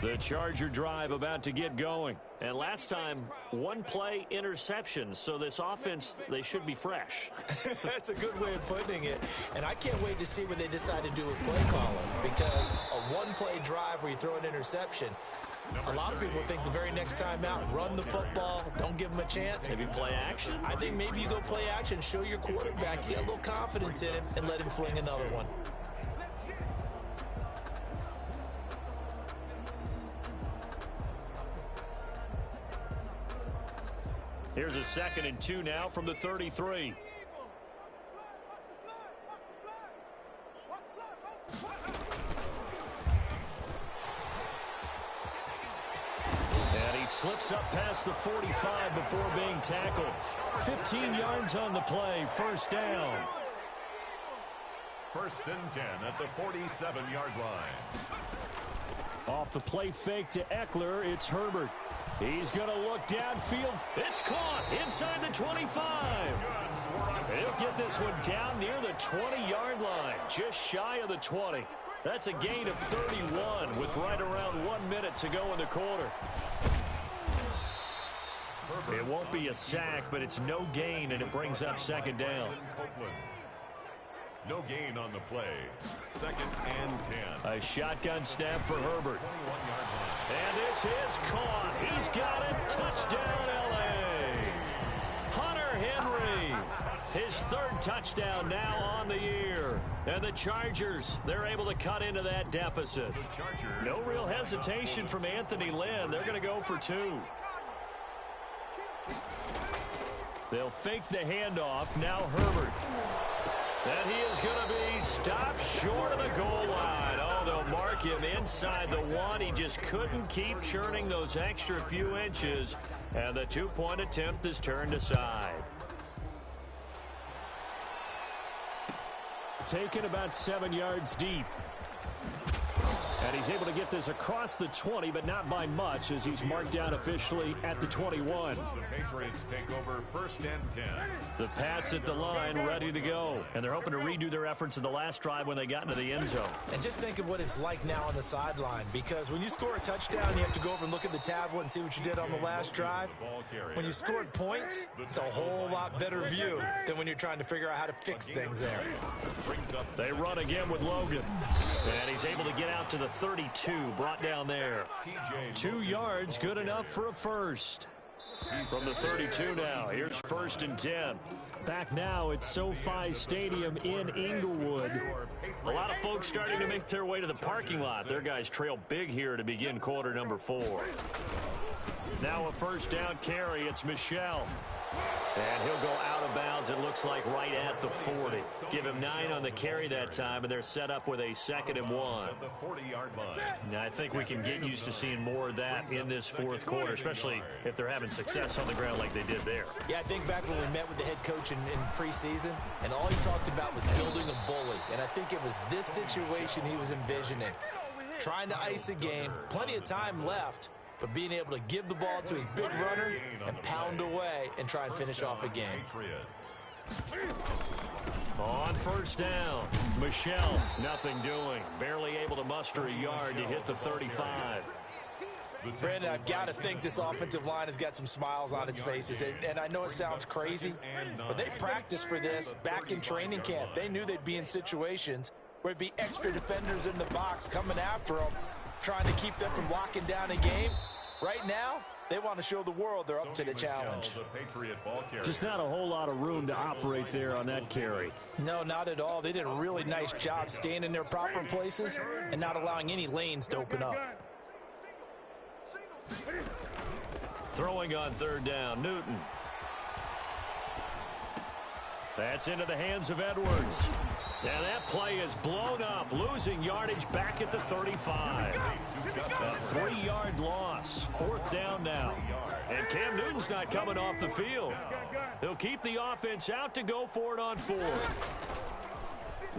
The Charger drive about to get going. And last time, one play interception. So this offense, they should be fresh. That's a good way of putting it. And I can't wait to see what they decide to do with play calling. Because a one-play drive where you throw an interception, a lot of people think the very next time out, run the football, don't give them a chance. Maybe play action? I think maybe you go play action, show your quarterback, you get a little confidence in him, and let him fling another one. Here's a 2nd and 2 now from the 33. And he slips up past the 45 before being tackled. 15 yards on the play, first down. 1st and 10 at the 47-yard line. Off the play fake to Eckler, it's Herbert. He's going to look downfield. It's caught inside the 25. He'll get this one down near the 20-yard line, just shy of the 20. That's a gain of 31 with right around 1 minute to go in the quarter. It won't be a sack, but it's no gain, and it brings up 2nd down. No gain on the play. 2nd and 10. A shotgun snap for Herbert. 21-yard line. And this is caught. He's got it. Touchdown, L.A. Hunter Henry. His 3rd touchdown now on the year. And the Chargers, they're able to cut into that deficit. No real hesitation from Anthony Lynn. They're going to go for 2. They'll fake the handoff. Now Herbert. And he is going to be stopped short of the goal line. Oh, they'll mark him inside the 1. He just couldn't keep churning those extra few inches. And the 2-point attempt is turned aside. Taken about 7 yards deep. And he's able to get this across the 20, but not by much, as he's marked down officially at the 21. The Patriots take over 1st and 10. The Pats at the line, ready to go. And they're hoping to redo their efforts in the last drive when they got into the end zone. And just think of what it's like now on the sideline, because when you score a touchdown, you have to go over and look at the tablet and see what you did on the last drive. When you scored points, it's a whole lot better view than when you're trying to figure out how to fix things there. They run again with Logan. And he's able to get out to the 32, brought down there. 2 yards, good enough for a first. From the 32 now, here's 1st and 10. Back now at SoFi Stadium in Inglewood. A lot of folks starting to make their way to the parking lot. Their guys trail big here to begin quarter number 4. Now a 1st down carry, it's Michel. And he'll go out of bounds, it looks like, right at the 40. Give him 9 on the carry that time, and they're set up with a 2nd and 1. The 40-yard line. Now, I think we can get used to seeing more of that in this 4th quarter, especially if they're having success on the ground like they did there. Yeah, I think back when we met with the head coach in preseason, and all he talked about was building a bully. And I think it was this situation he was envisioning. Trying to ice a game, plenty of time left, but being able to give the ball to his big runner and pound away and try and finish off a game. On 1st down, Michel, nothing doing. Barely able to muster a yard to hit the 35. Brandon, I've got to think this offensive line has got some smiles on its faces. And I know it sounds crazy, but they practiced for this back in training camp. They knew they'd be in situations where it'd be extra defenders in the box coming after them, trying to keep them from locking down a game. Right now, they want to show the world they're up to the challenge. Just not a whole lot of room to operate there on that carry. No, not at all. They did a really nice job staying in their proper places and not allowing any lanes to open up. Throwing on 3rd down, Newton. That's into the hands of Edwards. And that play is blown up, losing yardage back at the 35. A 3-yard loss, 4th down now. And Cam Newton's not coming off the field. He'll keep the offense out to go for it on 4th.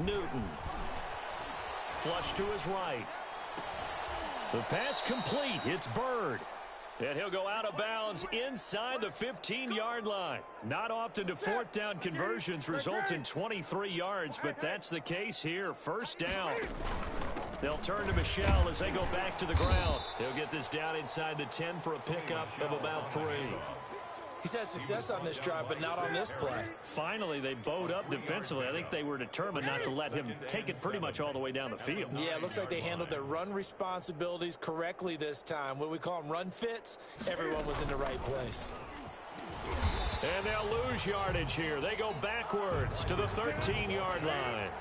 Newton. Flush to his right. The pass complete. It's Bird. And he'll go out of bounds inside the 15-yard line. Not often do 4th down conversions result in 23 yards, but that's the case here. 1st down. They'll turn to Michel as they go back to the ground. He'll get this down inside the 10 for a pickup of about 3. He's had success on this drive, but not on this play. Finally, they bowed up defensively. I think they were determined not to let him take it pretty much all the way down the field. Yeah, it looks like they handled their run responsibilities correctly this time. What we call them run fits, everyone was in the right place. And they'll lose yardage here. They go backwards to the 13-yard line.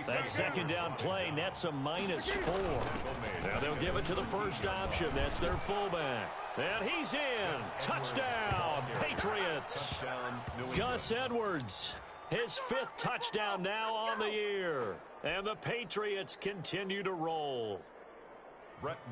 That 2nd down play nets a -4. Now they'll give it to the first option. That's their fullback. And he's in. Touchdown, Patriots. Gus Edwards, his 5th touchdown now on the year. And the Patriots continue to roll.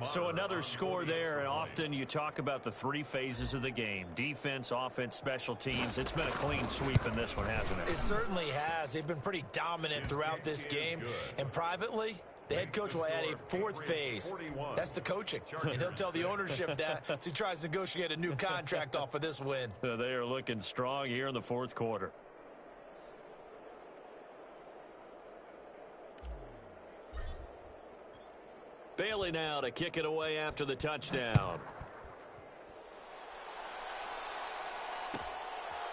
So another score there, and often you talk about the 3 phases of the game. Defense, offense, special teams. It's been a clean sweep in this one, hasn't it? It certainly has. They've been pretty dominant throughout this game. And privately, the head coach will add a 4th phase. That's the coaching. And he'll tell the ownership that as he tries to negotiate a new contract off of this win. They are looking strong here in the 4th quarter. Bailey now to kick it away after the touchdown.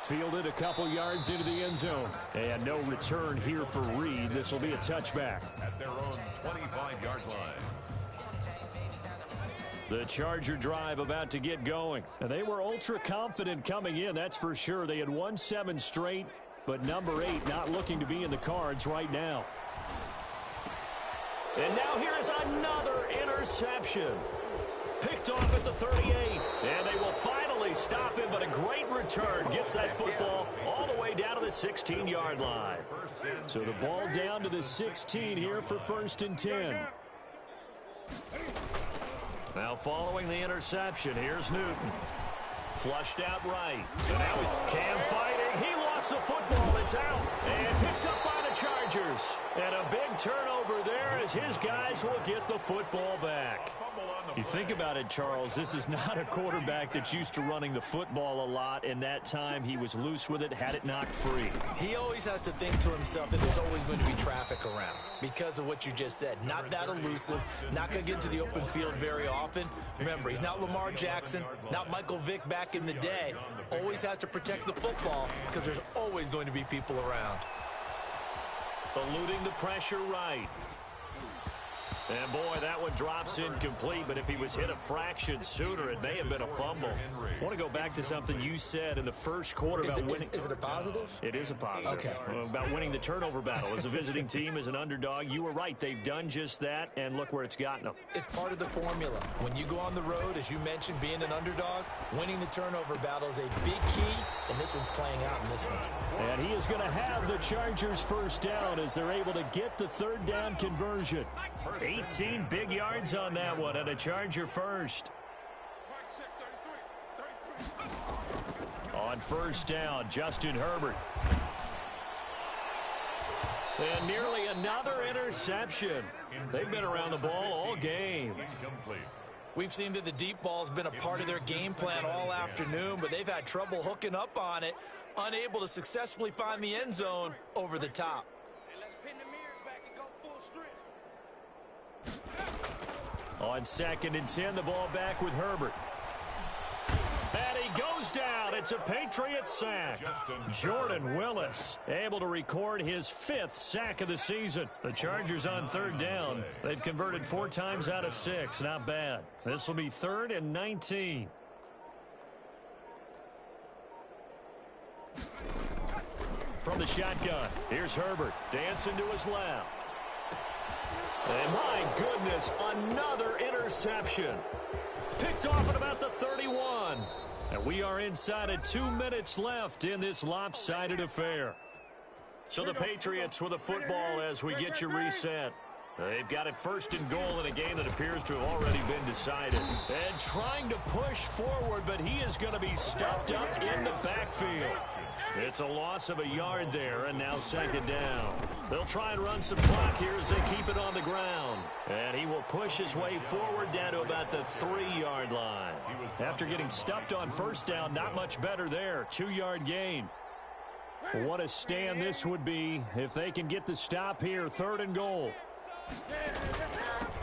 Fielded a couple yards into the end zone. And no return here for Reed. This will be a touchback. At their own 25-yard line. The Charger drive about to get going. And they were ultra confident coming in, that's for sure. They had won 7 straight, but number 8 not looking to be in the cards right now. And now here is another interception. Picked off at the 38. And they will finally stop him, but a great return gets that football all the way down to the 16-yard line. So the ball down to the 16 here for 1st and 10. Now following the interception, here's Newton. Flushed out right. And now Cam fighting. He lost the football. It's out. And picked up by the Chargers. And a big turnover there as his guys will get the football back. You think about it, Charles, this is not a quarterback that's used to running the football a lot, and that time he was loose with it, had it knocked free. He always has to think to himself that there's always going to be traffic around because of what you just said. Not that elusive, not going to get into the open field very often. Remember, he's not Lamar Jackson, not Michael Vick back in the day. Always has to protect the football because there's always going to be people around. Eluding the pressure right. And, boy, that one drops incomplete, but if he was hit a fraction sooner, it may have been a fumble. I want to go back to something you said in the first quarter about winning. Is it a positive? It is a positive. Okay. About winning the turnover battle. As a visiting team, as an underdog, you were right. They've done just that, and look where it's gotten them. It's part of the formula. When you go on the road, as you mentioned, being an underdog, winning the turnover battle is a big key, and this one's playing out in this one. And he is going to have the Chargers first down as they're able to get the 3rd down conversion. 18 big yards on that one, and a Charger first. On 1st down, Justin Herbert. And nearly another interception. They've been around the ball all game. We've seen that the deep ball's been a part of their game plan all afternoon, but they've had trouble hooking up on it, unable to successfully find the end zone over the top. On 2nd and 10, the ball back with Herbert. And he goes down. It's a Patriots sack. Jordan Willis able to record his 5th sack of the season. The Chargers on 3rd down. They've converted 4 times out of 6. Not bad. This will be 3rd and 19. From the shotgun, here's Herbert dancing to his left. And my goodness, another interception. Picked off at about the 31. And we are inside of 2 minutes left in this lopsided affair. So the Patriots with a football as we get you reset. They've got it first and goal in a game that appears to have already been decided. And trying to push forward, but he is going to be stuffed up in the backfield. It's a loss of a yard there, and now second down. They'll try and run some clock here as they keep it on the ground. And he will push his way forward down to about the 3-yard line. After getting stuffed on first down, not much better there. 2-yard gain. What a stand this would be if they can get the stop here. 3rd and goal.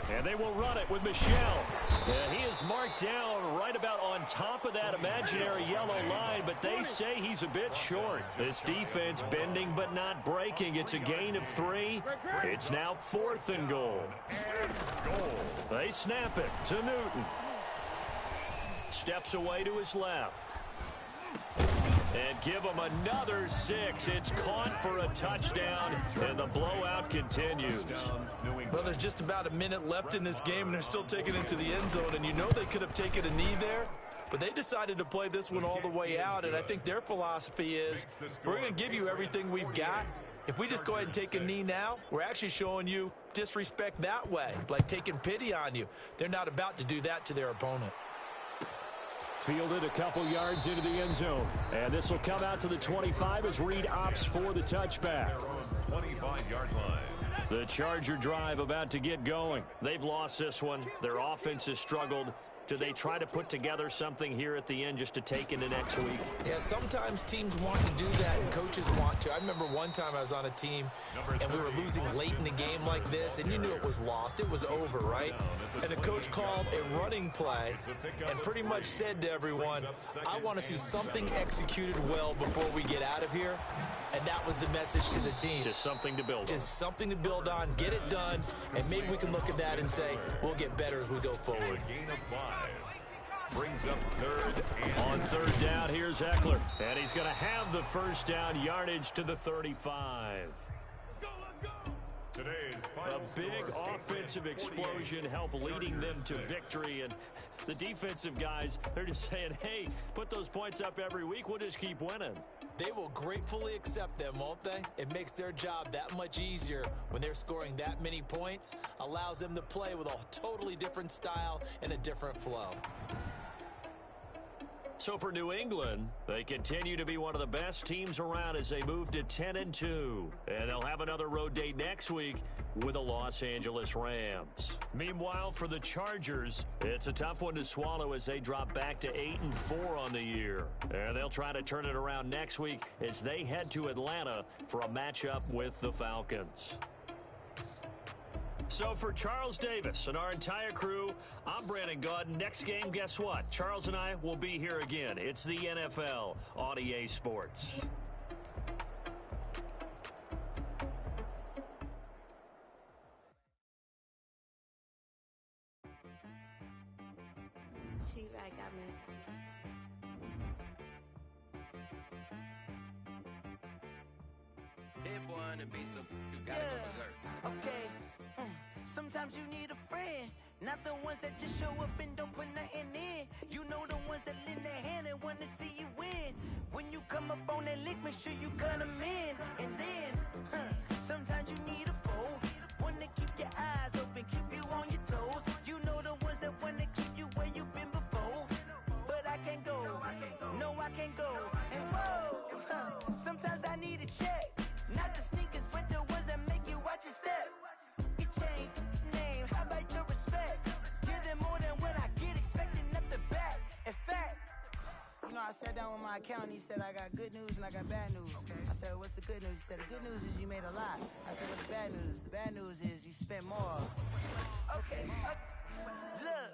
And they will run it with Michel. And he is marked down right about on top of that imaginary yellow line, but they say he's a bit short. This defense bending but not breaking. It's a gain of 3. It's now 4th and goal. They snap it to Newton. Steps away to his left. And give him another 6. It's caught for a touchdown, and the blowout continues. Well, there's just about a minute left in this game, and they're still taking it to the end zone. And you know they could have taken a knee there, but they decided to play this one all the way out. And I think their philosophy is, we're going to give you everything we've got. If we just go ahead and take a knee now, we're actually showing you disrespect that way, like taking pity on you. They're not about to do that to their opponent. Fielded a couple yards into the end zone. And this will come out to the 25 as Reed opts for the touchback. 25-yard line. The Charger drive about to get going. They've lost this one. Their offense has struggled. Do they try to put together something here at the end just to take into next week? Yeah, sometimes teams want to do that and coaches want to. I remember one time I was on a team and we were losing late in the game like this, and you knew it was lost. It was over, right? And the coach called a running play and pretty much said to everyone, I want to see something executed well before we get out of here. And that was the message to the team. Just something to build on. Just something to build on, get it done, and maybe we can look at that and say, we'll get better as we go forward. Gain of 5. Brings up 3rd and on 3rd down, here's Eckler. And he's going to have the first down yardage to the 35. A big offensive explosion helped leading them to victory. And the defensive guys, they're just saying, hey, put those points up every week. We'll just keep winning. They will gratefully accept them, won't they? It makes their job that much easier when they're scoring that many points. Allows them to play with a totally different style and a different flow. So for New England, they continue to be one of the best teams around as they move to 10-2. And they'll have another road date next week with the Los Angeles Rams. Meanwhile, for the Chargers, it's a tough one to swallow as they drop back to 8-4 on the year. And they'll try to turn it around next week as they head to Atlanta for a matchup with the Falcons. So for Charles Davis and our entire crew, I'm Brandon Gaudin. Next game, guess what? Charles and I will be here again. It's the NFL on EA Sports. Hit one and be so you gotta go berserk. Okay. Sometimes you need a friend, not the ones that just show up and don't put nothing in. You know the ones that lend their hand and want to see you win. When you come up on that lick, make sure you cut them in. And then, sometimes you need a foe, one to keep your eyes open, keep you on your toes. You know the ones that want to keep you where you've been before. But I can't go, no I can't go. And whoa, sometimes I need a check. Not the sneakers, but the ones that make you watch your step. You change name, how about your respect? Give them more than what I get, expecting nothing back. In fact, you know, I sat down with my accountant, he said I got good news and I got bad news. I said, what's the good news? He said, the good news is you made a lot. I said, what's the bad news? The bad news is you spent more. Okay, look,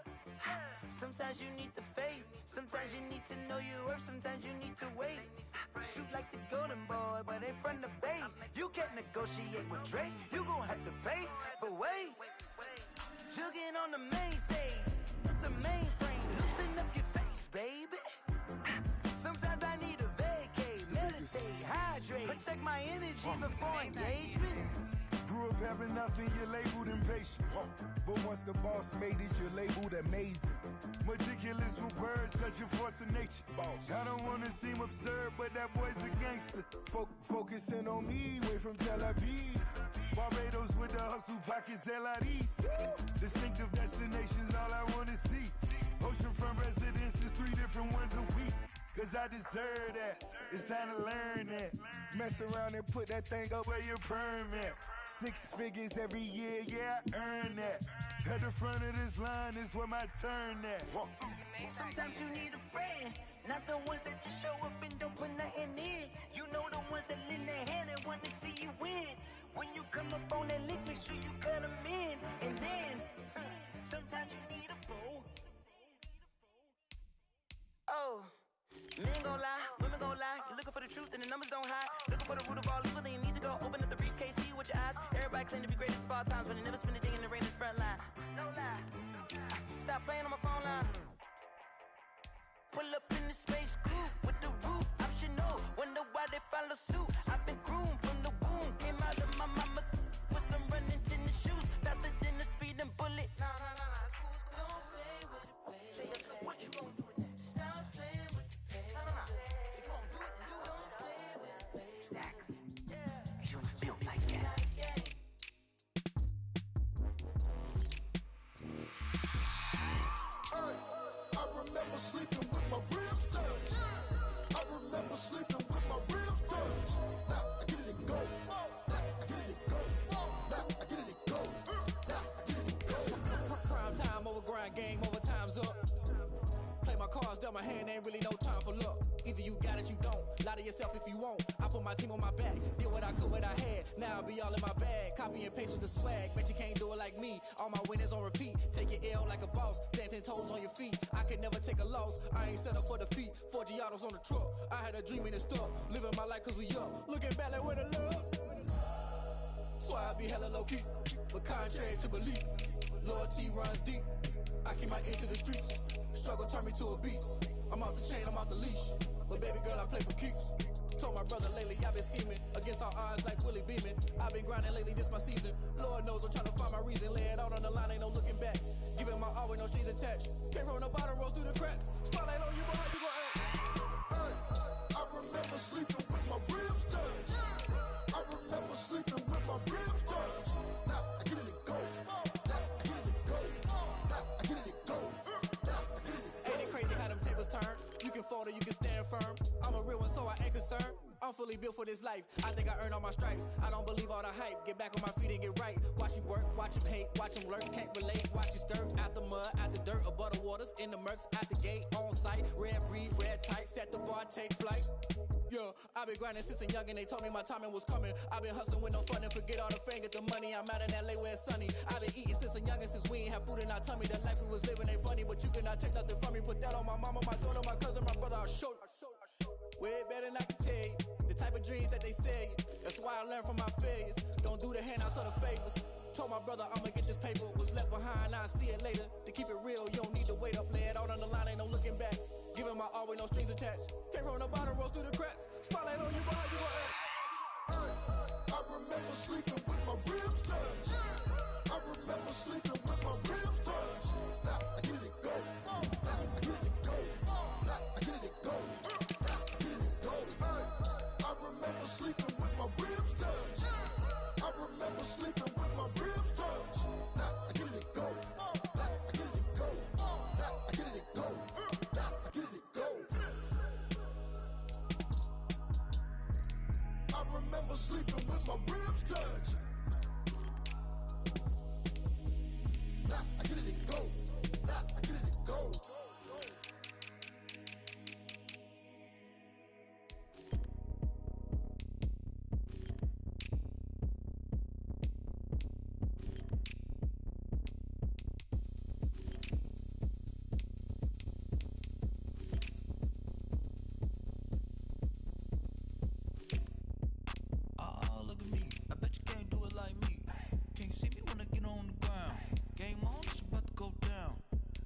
sometimes you need the faith, sometimes you need to know your worth, sometimes you need to wait. Shoot like the golden boy, but in front of Bay. You can't negotiate with Drake, you gon' have to pay. But wait, jugging on the main stage, the mainframe, loosen up your face, baby. Sometimes I need a vacate, meditate, hydrate, protect my energy before engagement. grew up having nothing, you're labeled impatient. But once the boss made it, you're labeled amazing. Meticulous with words, such a force of nature. I don't want to seem absurd, but that boy's a gangster. Focusing on me, way from Tel Aviv. Barbados with the hustle pockets, LIDs. Distinctive destinations, all I want to see. Oceanfront residences, 3 different ones a week. Cause I deserve that, it's time to learn that. Mess around and put that thing up where your permit. 6 figures every year, yeah, I earn that. At the front of this line is where my turn at. Sometimes you need a friend, not the ones that just show up and don't put nothing in. You know the ones that lend their hand and want to see you win. When you come up on that lick, make sure you cut them in. And then, sometimes you need a fool. Oh. Men gon' lie, women gon' lie. You're looking for the truth and the numbers don't hide. Looking for the root of all evil, then you need to go open up the briefcase, see with your eyes. Everybody claim to be greatest of all times, but they never spend a day in the rain in the front line. No lie. Stop playing on my phone line. Pull up in the space coupe with the roof optional. Wonder why they follow suit. I've been groomed from the womb. Came out of my mama with some running tennis shoes. Faster than the speeding bullet. Nah, it's cool, it's cool. Don't play with it, play. Say yes, so what you gon' do with it? Stop playing with it. If you gon' do it, then you don't play with it. Exactly. You built like that. I remember sleeping with my ribs touched. I remember sleeping with my ribs touched. Now I get it and go. Now I get it and go. Now I get it and go. Now I get it and go. Prime time over grind game, over time's up. Play my cards, dealt my hand, ain't really no time for luck. Either you got it, you don't. Lie to yourself if you won't. I put my team on my back, did what I could, what I had. Now I'll be all in my bag. Copy and paste with the swag. Bet you can't do it like me. All my winners on repeat. Take your L like a boss. Stand 10 toes on your feet. I can never take a loss. I ain't set up for defeat. 4 Giottos on the truck. I had a dream and it stuck. Living my life cause we up. Looking back like where the love. So I be hella low key. But contrary to belief, loyalty runs deep. I keep my ear to the streets. Struggle turned me to a beast. I'm off the chain, I'm off the leash. But baby girl, I play for keeps. Told my brother lately, I've been scheming. Against all odds like Willie Beeman. I've been grinding lately, this my season. Lord knows I'm trying to find my reason. Lay it out on the line, ain't no looking back. Giving my all with no strings attached. Came from the bottom, rose through the cracks. Spotlight on you, boy, how you gon' act? I remember sleeping with my ribs touched. I remember sleeping with my ribs touched. Now I get it and go. Now I get it and go. Now I get it and go. Now I get it and go. Ain't it crazy how them tables turn? You can fold or you can stand firm. I'm a real one, so I ain't concerned. I'm fully built for this life. I think I earned all my stripes. I don't believe all the hype. Get back on my feet and get right. Watch you work, watch him hate, watch him lurk. Can't relate, watch you skirt. Out the mud, out the dirt, above the waters, in the murks, out the gate, on site. Red breed, red tight, set the bar, take flight. Yeah, I've been grinding since a young and they told me my timing was coming. I've been hustling with no fun and forget all the fame, get the money. I'm out in LA where it's sunny. I've been eating since a young and since we ain't have food in our tummy. The life we was living ain't funny, but you cannot take nothing from me. Put that on my mama, my daughter, my cousin, my brother, I'll show you. Way better than I can tell you. The type of dreams that they sell you. That's why I learned from my failures. Don't do the handouts or the favors. Told my brother I'ma get this paper. Was left behind, I'll see it later. To keep it real, you don't need to wait up. Lay it out on the line, ain't no looking back. Giving my all with no strings attached. Came from the bottom, rose through the cracks. Spotlight on you, boy, how you gon' act? I remember sleeping with my ribs touched. I remember sleeping with my ribs touched. Now I get it and go. Now I get it and go. Now I get it and go. Now I get it and go. I remember sleeping with my ribs touched. I remember sleeping with my ribs touched. Now I get it and go. Now I get it and go. Now I get it and go. Now I get it and go. I remember sleeping with my ribs touched. Now I get it and go. Now I get it and go. Oh, look at me. I bet you can't do it like me. Can't see me when I get on the ground. Game on, it's about to go down.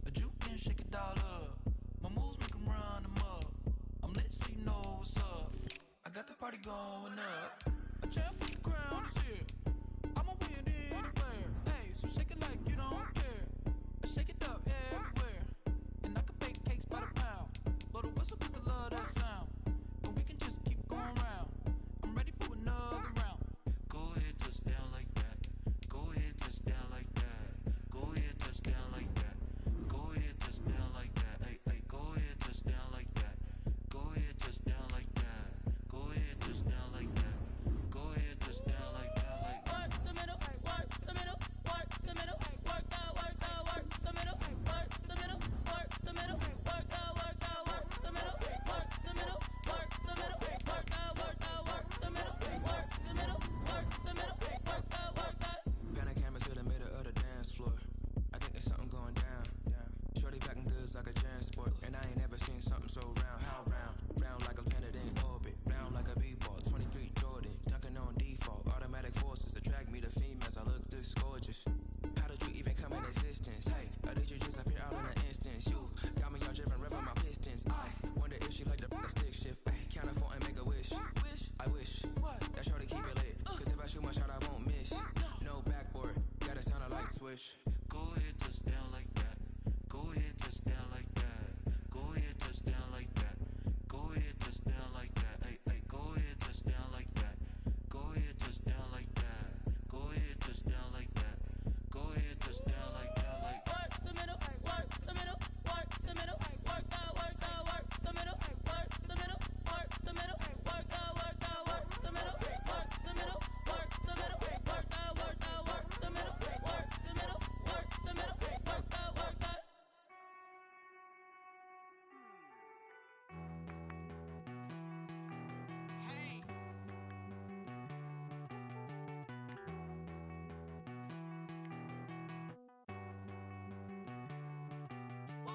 A juke and shake it all up. My moves make 'em run them up. I'm lit so you know what's up. I got the party going up. A champ on the ground is here. I'm a win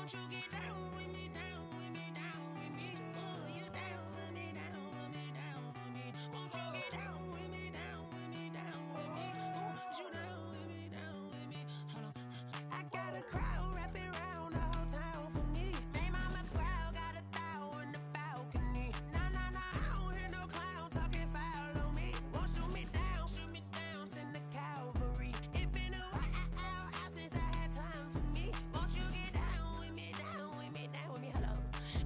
Won't you get down with me, down with me, down with me? Oh, you down with me, down with me, down with me? Won't you get down with me, down with me, down with me? Oh, you down with me, down with me? Hold on. I got a crowd wrapping around the whole town for me. They mama proud, got a thou in the balcony. Nah, nah, nah, I don't hear no clown talking foul on me. Won't shoot me down, send the cavalry. It been a while since I had time for me. Won't you get down with me, down with me, down with me? Hello.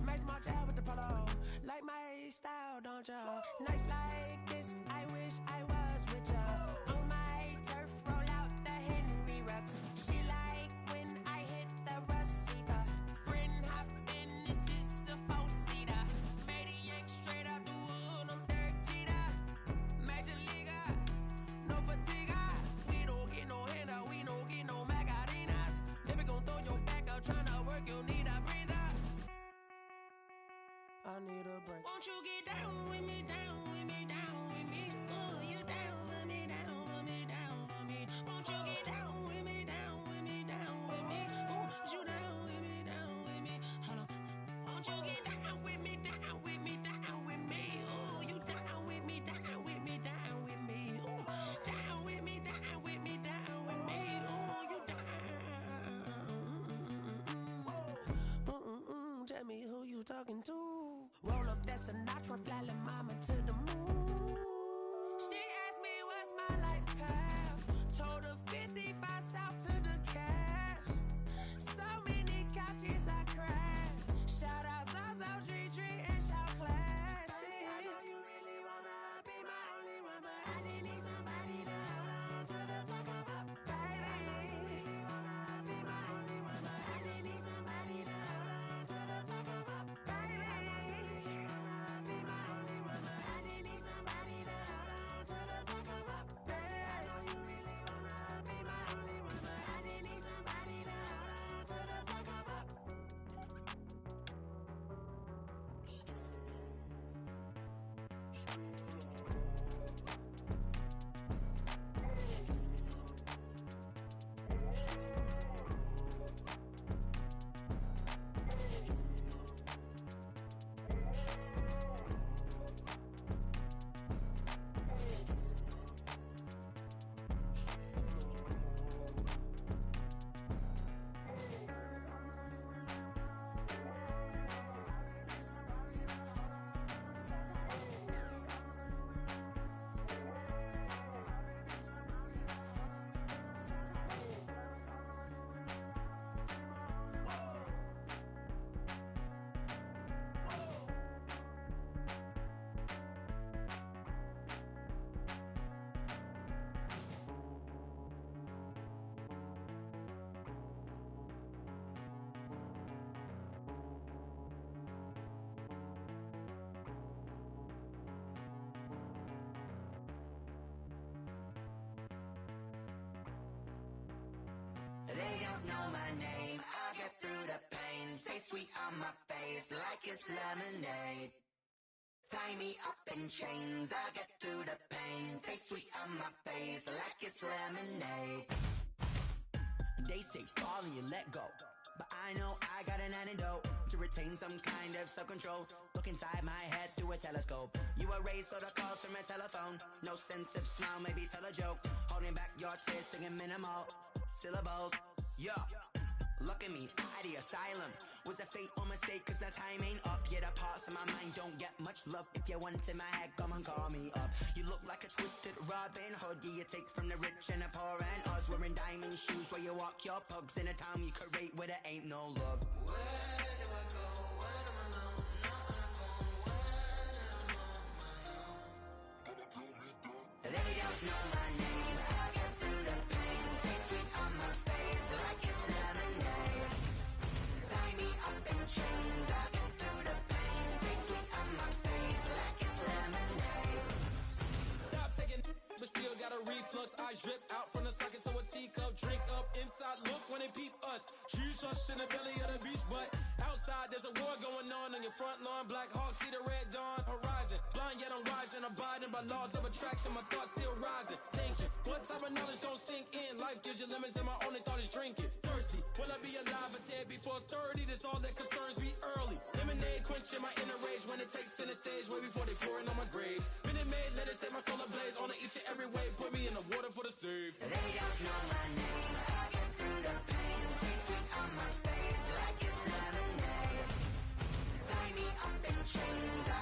Max March out with the polo. Like my style, don't y'all? Nights like this, I wish I was with y'all. On my turf, roll out the Henry Rux. She like when I hit the receiver. Friend hop in, this is a four-seater. Made a yank straight out the wood, I'm Derek Jeter. Major leaguer, no fatigue. We don't get no handout, we don't get no Magarinas. Never gon' throw your back out, tryna work, you need a breather. I need a break. Won't you get down with me, down with me, down with me? Oh, you down with me, down with me, down with me? Won't you get down with me, down with me, down with me? Oh, you down with me, down with me? Hold on. Won't you get down with me, down with me, down with me? Oh, you down with me, down with me, down with me? Oh, down with me, down with me, down with me? Oh, you down. Tell me who you talking to. Roll up that Sinatra, fly la mama to the moon. She asked me what's my life path. Told her 55 south to the cash. So many couches I cried. Shout out South Street Tree and shout classic. I know you really wanna be my only one, but I didn't need somebody to hold on to the second up. Baby, I know you really wanna be my only one, but I didn't need somebody to hold on to the second up. Baby, I know you really wanna be my only one, but I didn't need somebody to hold on to the second up. Baby, I know you really wanna be my only one, but I didn't need somebody to hold on to the second up. They don't know my name, I'll get through the pain. Taste sweet on my face like it's lemonade. Tie me up in chains, I'll get through the pain. Taste sweet on my face like it's lemonade. They say fall and you let go, but I know I got an antidote to retain some kind of self-control. Look inside my head through a telescope. You erase all the calls from a telephone. No sense of smile, maybe tell a joke. Holding back your tears, singing minimal syllables. Yo, look at me, at the asylum. Was a fate or mistake, cause the time ain't up. Yeah, the parts of my mind don't get much love. If you want in my head, come and call me up. You look like a twisted Robin Hood. Yeah, you take from the rich and the poor and us. Wearing diamond shoes where you walk your pugs. In a town you create where there ain't no love. Where do I go when I'm alone? Not on the phone, when I'm on my own. They don't know my name, I'll get through the pain. Taste sweet on my face like it's lemonade. Tie me up in chains, I'll get through the pain. Taste sweet on my face like it's lemonade. Stop taking but still got a reflux. I drip out from the socket to a teacup. Drink up inside, look when they peep us. Shoes us in the belly of the beast, but outside there's a war going on your front lawn. Black Hawk, see the red dawn horizon. Blind yet I'm rising, abiding by laws of attraction. My thoughts still rising, thinking what type of knowledge don't sink in. Life gives you lemons and my only thought is drinking. Thirsty, Will I be alive or dead before 30? That's all that concerns me early. Lemonade quenching my inner rage when it takes center stage way before they pouring on my grave. Minute Maid, let it set my soul ablaze on each and every way. Put me in the water for the save. They don't know my name. I get through the pain. Taste sweet on my face like it's lemonade. Tie me up in chains.